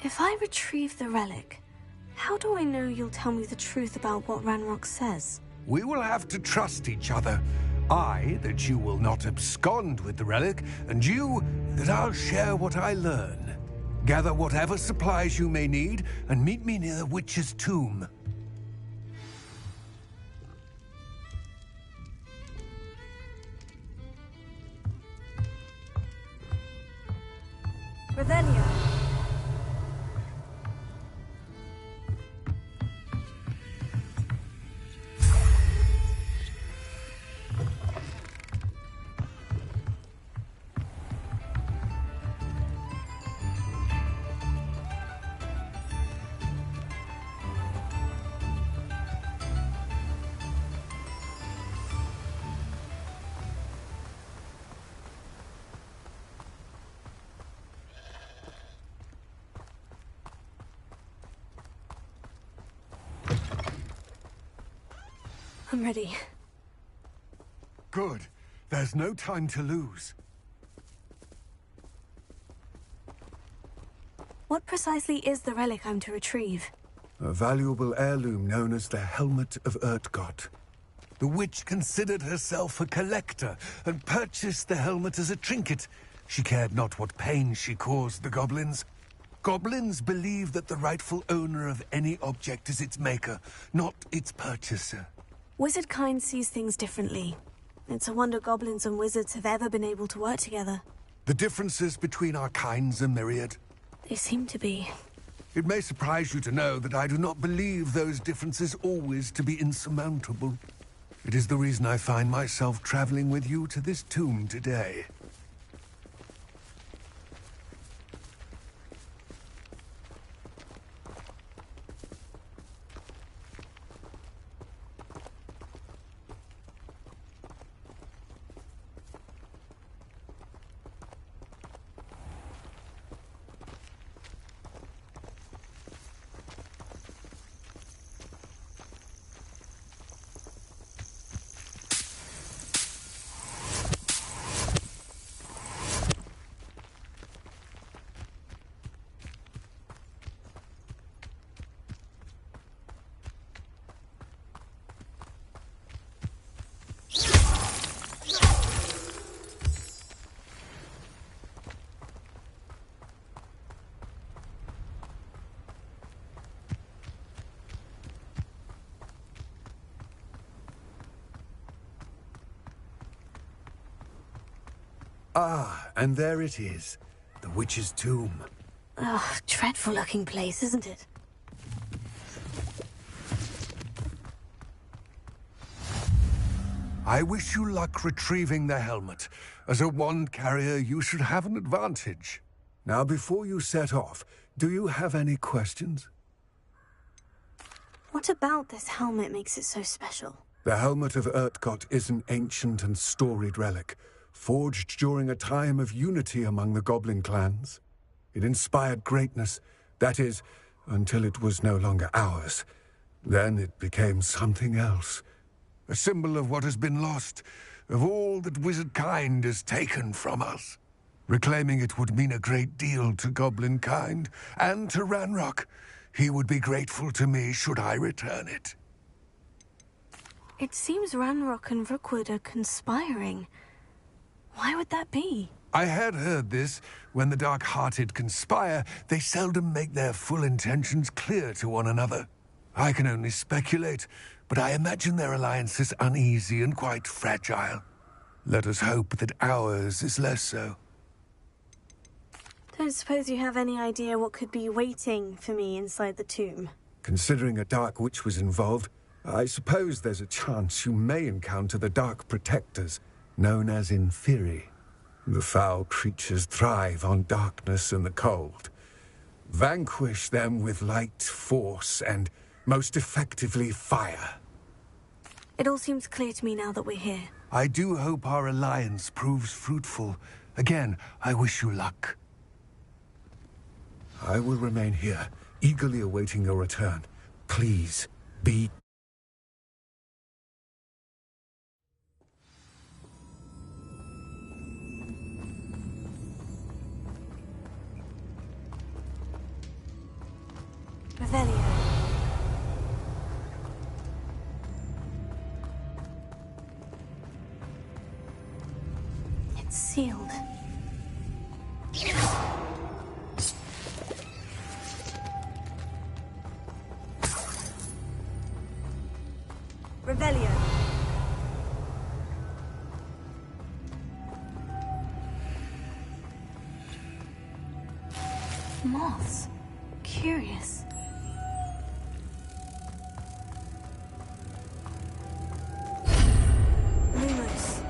If I retrieve the relic, how do I know you'll tell me the truth about what Ranrock says? We will have to trust each other. I, that you will not abscond with the relic, and you, that I'll share what I learn. Gather whatever supplies you may need, and meet me near the witch's tomb. Revelio. I'm ready. Good. There's no time to lose. What precisely is the relic I'm to retrieve? A valuable heirloom known as the Helmet of Urtgott. The witch considered herself a collector and purchased the helmet as a trinket. She cared not what pain she caused the goblins. Goblins believe that the rightful owner of any object is its maker, not its purchaser. Wizard kind sees things differently. It's a wonder goblins and wizards have ever been able to work together. The differences between our kinds are myriad. They seem to be. It may surprise you to know that I do not believe those differences always to be insurmountable. It is the reason I find myself traveling with you to this tomb today. Ah, and there it is. The witch's tomb. Ugh, dreadful looking place, isn't it? I wish you luck retrieving the helmet. As a wand carrier, you should have an advantage. Now, before you set off, do you have any questions? What about this helmet makes it so special? The helmet of Urtkot is an ancient and storied relic, forged during a time of unity among the goblin clans. It inspired greatness, that is, until it was no longer ours. Then it became something else. A symbol of what has been lost, of all that wizard kind has taken from us. Reclaiming it would mean a great deal to goblin kind, and to Ranrock. He would be grateful to me should I return it. It seems Ranrock and Rookwood are conspiring. Why would that be? I had heard this. When the dark-hearted conspire, they seldom make their full intentions clear to one another. I can only speculate, but I imagine their alliance is uneasy and quite fragile. Let us hope that ours is less so. Don't suppose you have any idea what could be waiting for me inside the tomb? Considering a dark witch was involved, I suppose there's a chance you may encounter the Dark Protectors, known as Inferi. The foul creatures thrive on darkness and the cold. Vanquish them with light, force, and, most effectively, fire. It all seems clear to me now that we're here. I do hope our alliance proves fruitful. Again, I wish you luck. I will remain here, eagerly awaiting your return. Please, be... Revelio. It's sealed. Revelio. Moths. Curious. Lumos.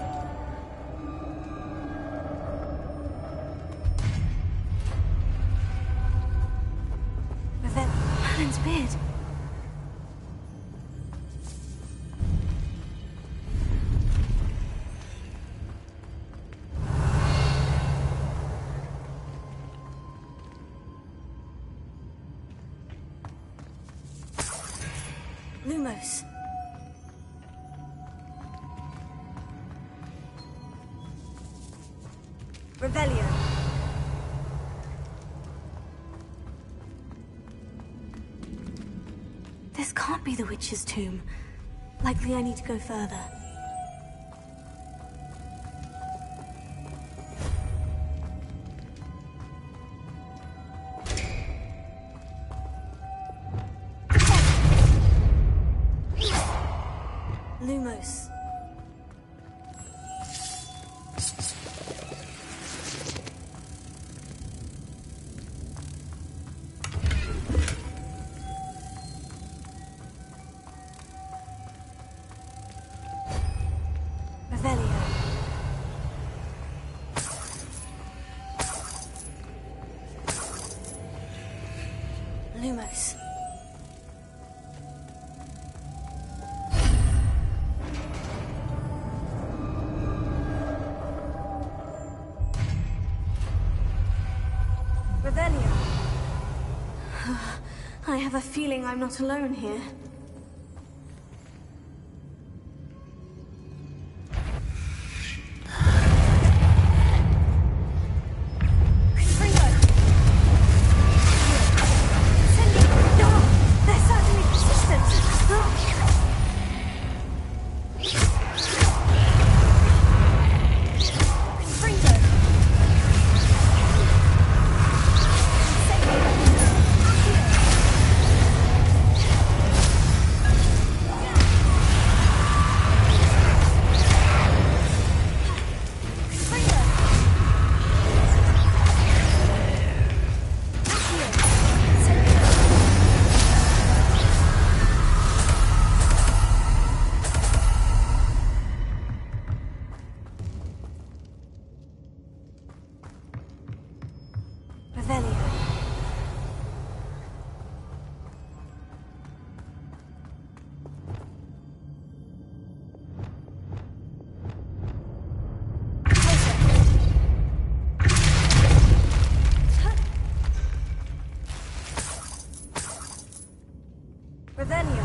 Merlin's beard. Lumos. Revelio. This can't be the witch's tomb. Likely I need to go further. Lumos. Revelio. Lumos. Revelio. I have a feeling I'm not alone here. Revelio.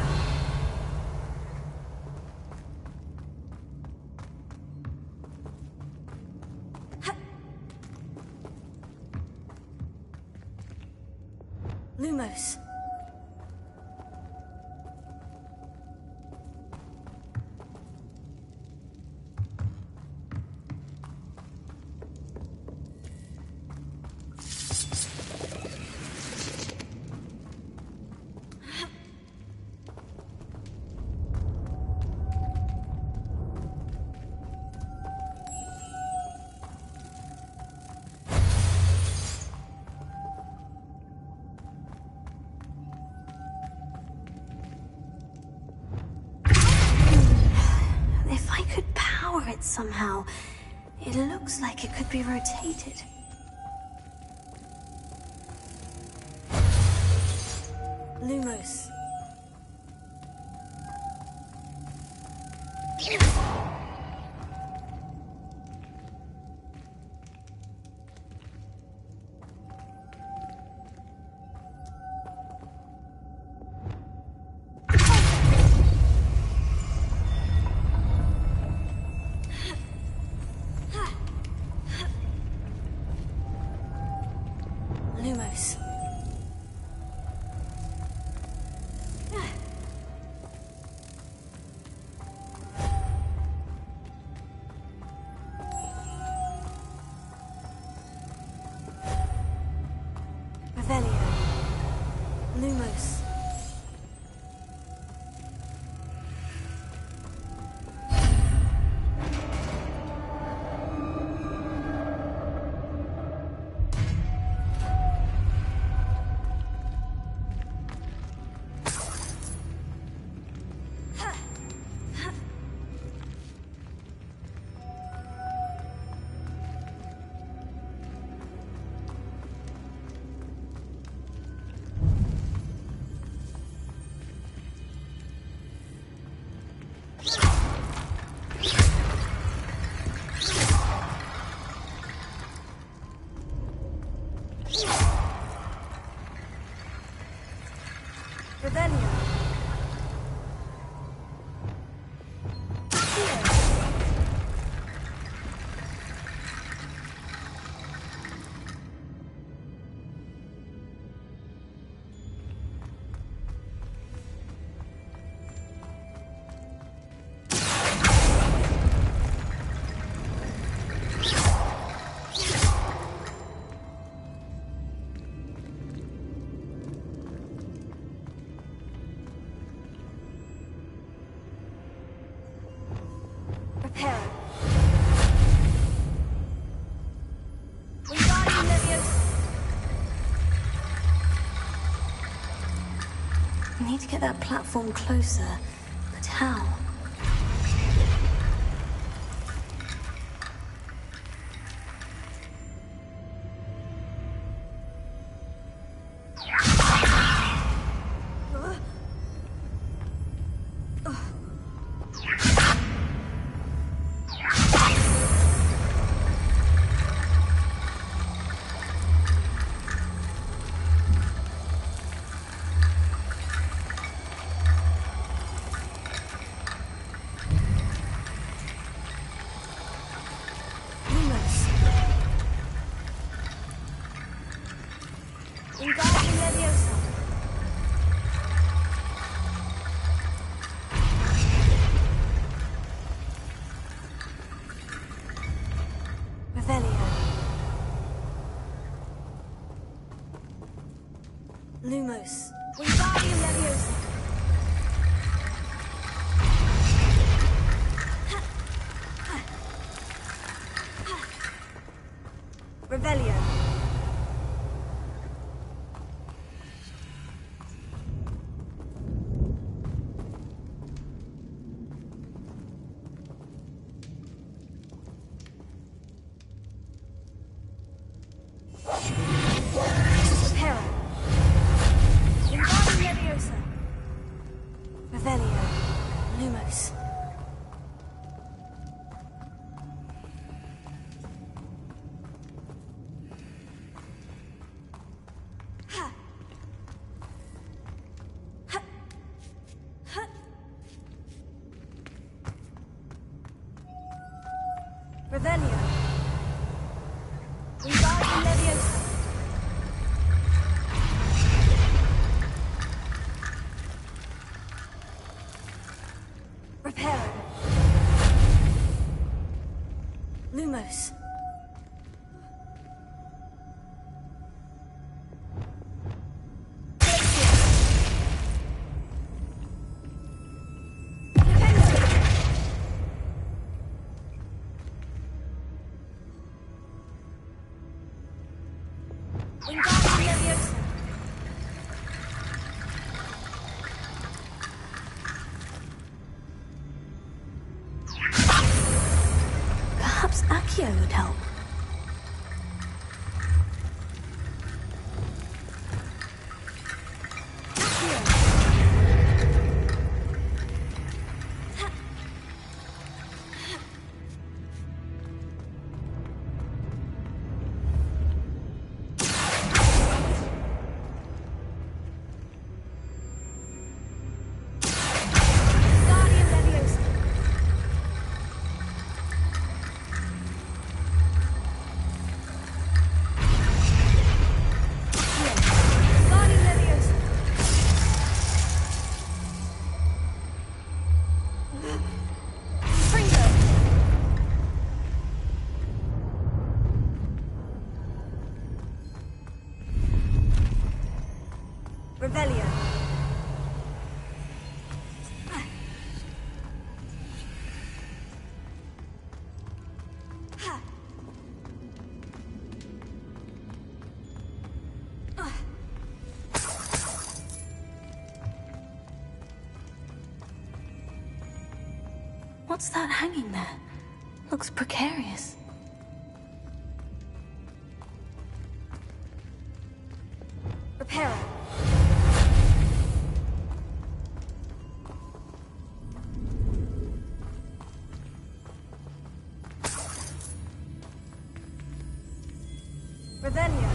Lumos. If I could power it somehow, it looks like it could be rotated. Lumos. Lumos. Revelio. Lumos. Revelio. Prepare. Wingardium Leviosa. We need to get that platform closer, but how? Wingardium Leviosa. Revelio. Lumos. Wingardium Leviosa. Revelio. Wingardium Leviosa. Revelio. Wingardium Leviosa. Reparo. Lumos. Wingardium Leviosa. Perhaps Accio would help. Wingardium Leviosa. Wingardium Leviosa. Fringo. Revelio. What's that hanging there? Looks precarious. Reparo. Revelio.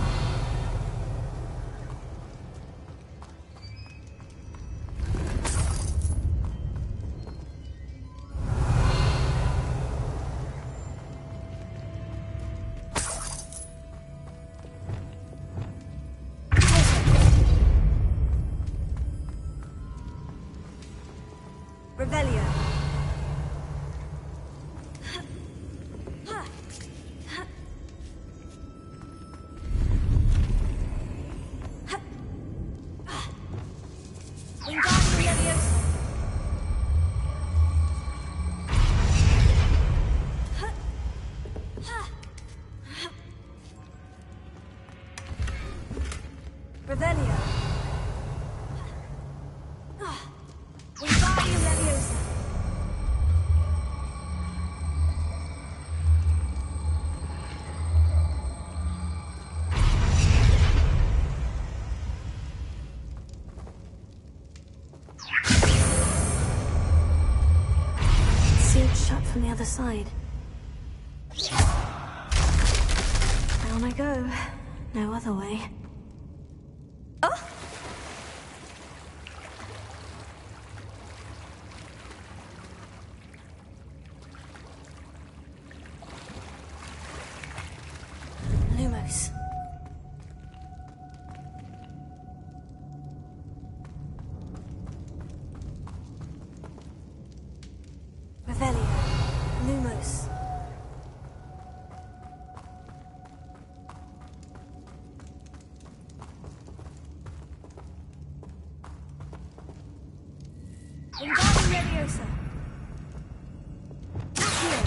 Revelio. Wingardium Leviosa. Revelio. Wingardium Leviosa. Sealed shut from the other side. Down I go. No other way. Oh! Lumos. Revelio. Lumos. Wingardium Leviosa. Accio.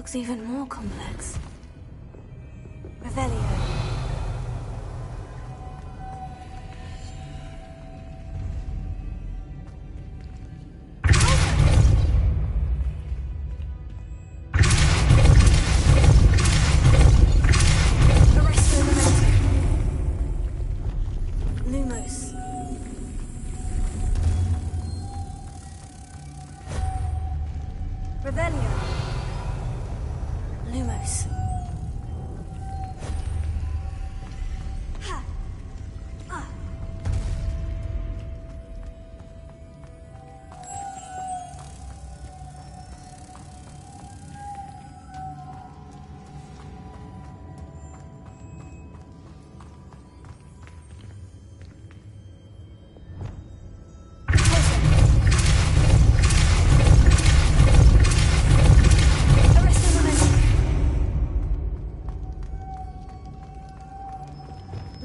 looks even more complex. Revelio. Lumos. Revelio. Lumos.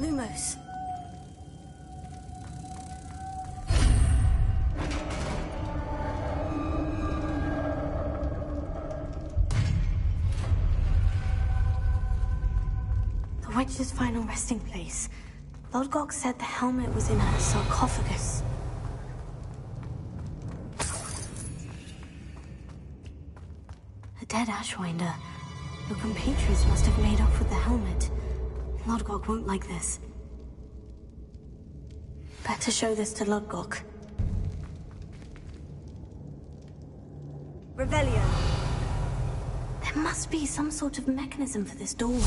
Lumos. The witch's final resting place. Lodgok said the helmet was in her sarcophagus. A dead Ashwinder. Your compatriots must have made off with the helmet. Lodgok won't like this. Better show this to Lodgok. Revelio. There must be some sort of mechanism for this doorway.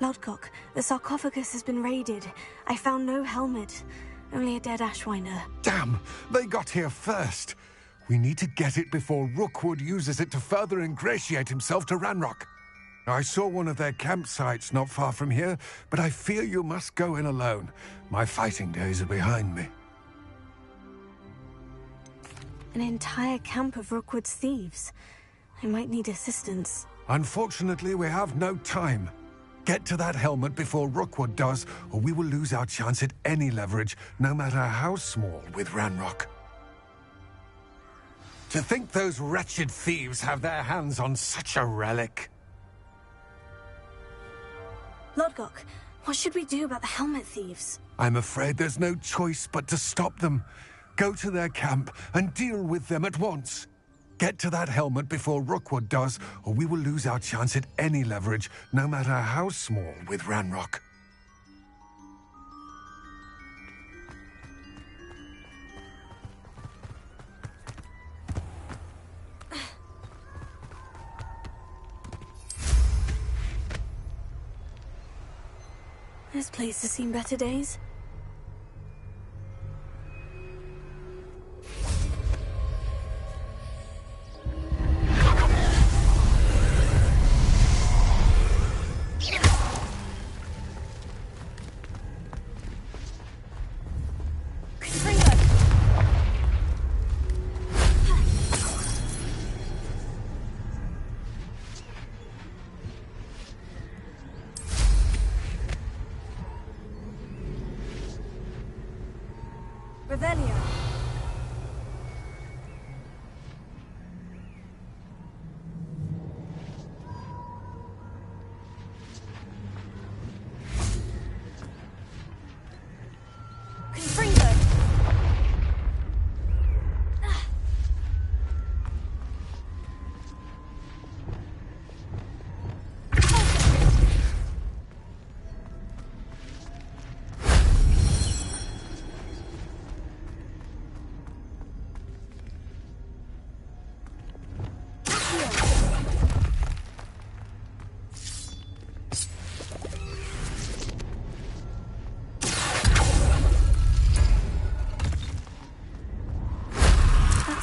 Lodgok, the sarcophagus has been raided. I found no helmet, only a dead Ashwinder. Damn! They got here first. We need to get it before Rookwood uses it to further ingratiate himself to Ranrock. I saw one of their campsites not far from here, but I fear you must go in alone. My fighting days are behind me. An entire camp of Rookwood's thieves. I might need assistance. Unfortunately, we have no time. Get to that helmet before Rookwood does, or we will lose our chance at any leverage, no matter how small, with Ranrock. To think those wretched thieves have their hands on such a relic. Lodgok, what should we do about the helmet thieves? I'm afraid there's no choice but to stop them. Go to their camp and deal with them at once. Get to that helmet before Rookwood does, or we will lose our chance at any leverage, no matter how small, with Ranrock. This place has seen better days. Revelio. Confringo.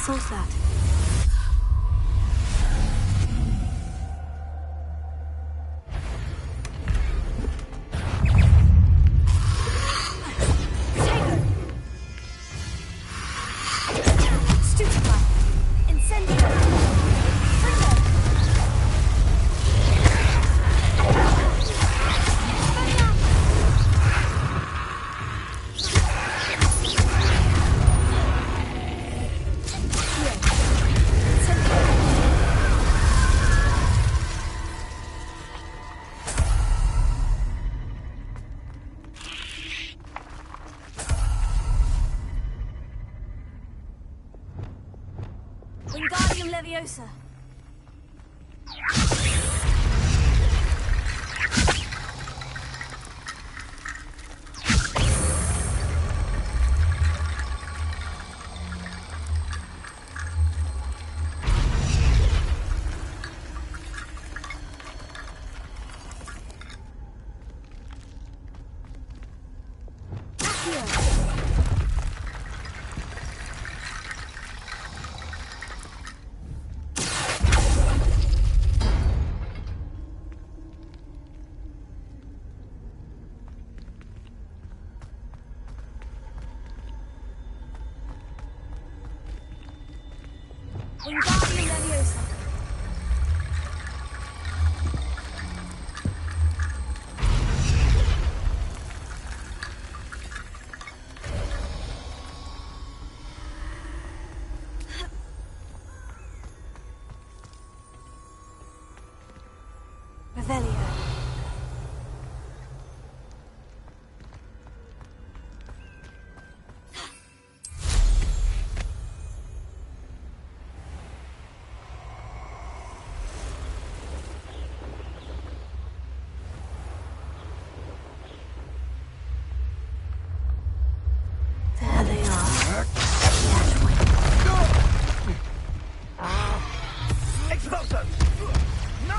Solves that. Stupefy. Incendio. Freedom. Wingardium Leviosa. Wingardium Leviosa. Revelio. There they are. Exploso! No!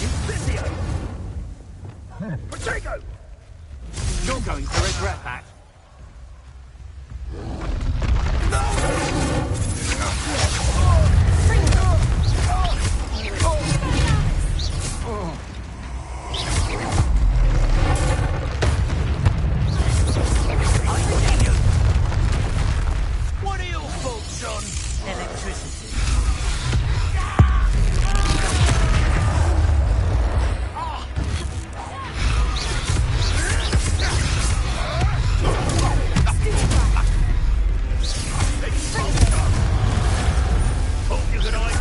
Incendio! Protego! You're going to regret that. What are your thoughts on electricity? Hope you can eye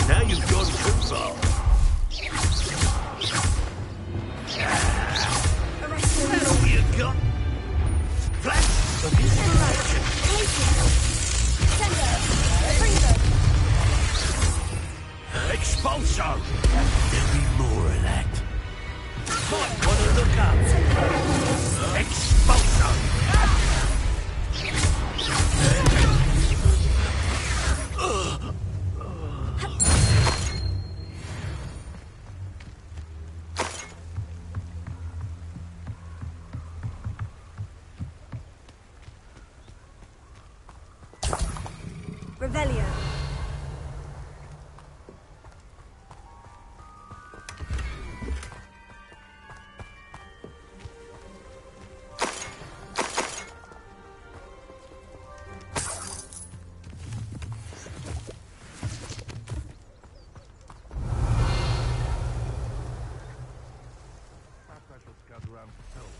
Now you've gone too far. Is that all you got? Flash of inspiration. Expulso. There'll be more of that. Might want to look up. Expulso. Revelio. Perhaps I shall scout around myself.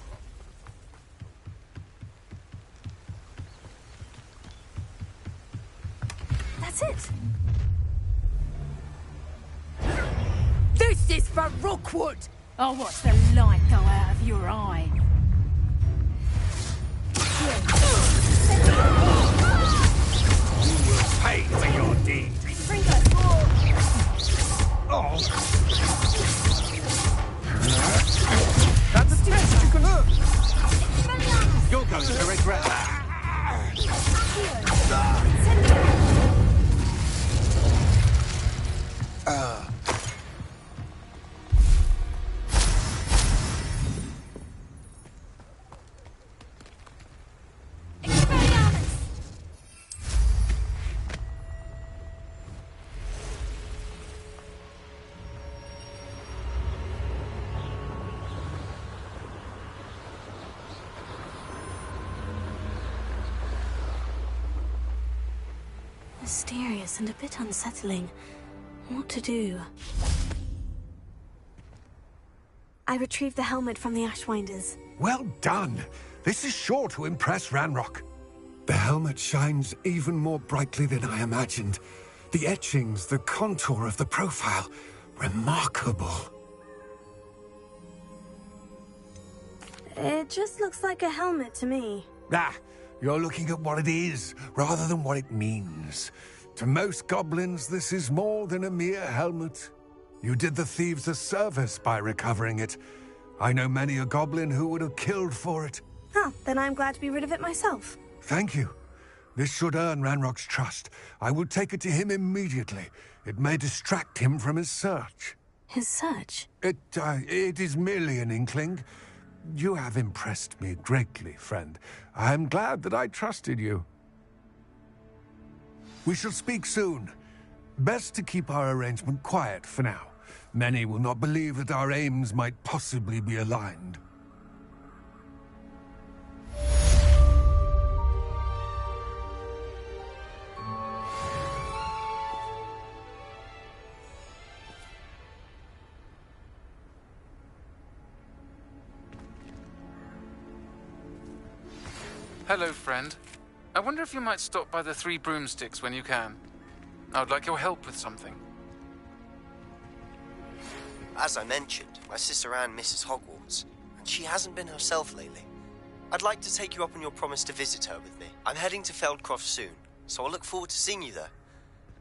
That's it. This is for Rookwood! I'll watch the light go out of your eye. You will pay for your deed. Oh. That's a test you can earn. You're going to regret that. Mysterious and a bit unsettling. What to do? I retrieved the helmet from the Ashwinders. Well done. This is sure to impress Ranrock. The helmet shines even more brightly than I imagined. The etchings, the contour of the profile. Remarkable. It just looks like a helmet to me. Ah, you're looking at what it is, rather than what it means. To most goblins, this is more than a mere helmet. You did the thieves a service by recovering it. I know many a goblin who would have killed for it. Ah, then I'm glad to be rid of it myself. Thank you. This should earn Ranrock's trust. I will take it to him immediately. It may distract him from his search. His search? It is merely an inkling. You have impressed me greatly, friend. I am glad that I trusted you. We shall speak soon. Best to keep our arrangement quiet for now. Many will not believe that our aims might possibly be aligned. Hello, friend. I wonder if you might stop by the Three Broomsticks when you can. I would like your help with something. As I mentioned, my sister Anne misses Hogwarts, and she hasn't been herself lately. I'd like to take you up on your promise to visit her with me. I'm heading to Feldcroft soon, so I'll look forward to seeing you there.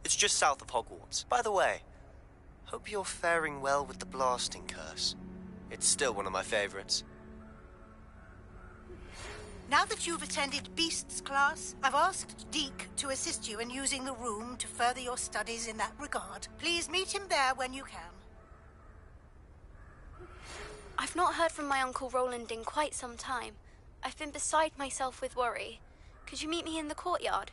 It's just south of Hogwarts. By the way, hope you're faring well with the blasting curse. It's still one of my favorites. Now that you've attended Beasts class, I've asked Deke to assist you in using the room to further your studies in that regard. Please meet him there when you can. I've not heard from my Uncle Roland in quite some time. I've been beside myself with worry. Could you meet me in the courtyard?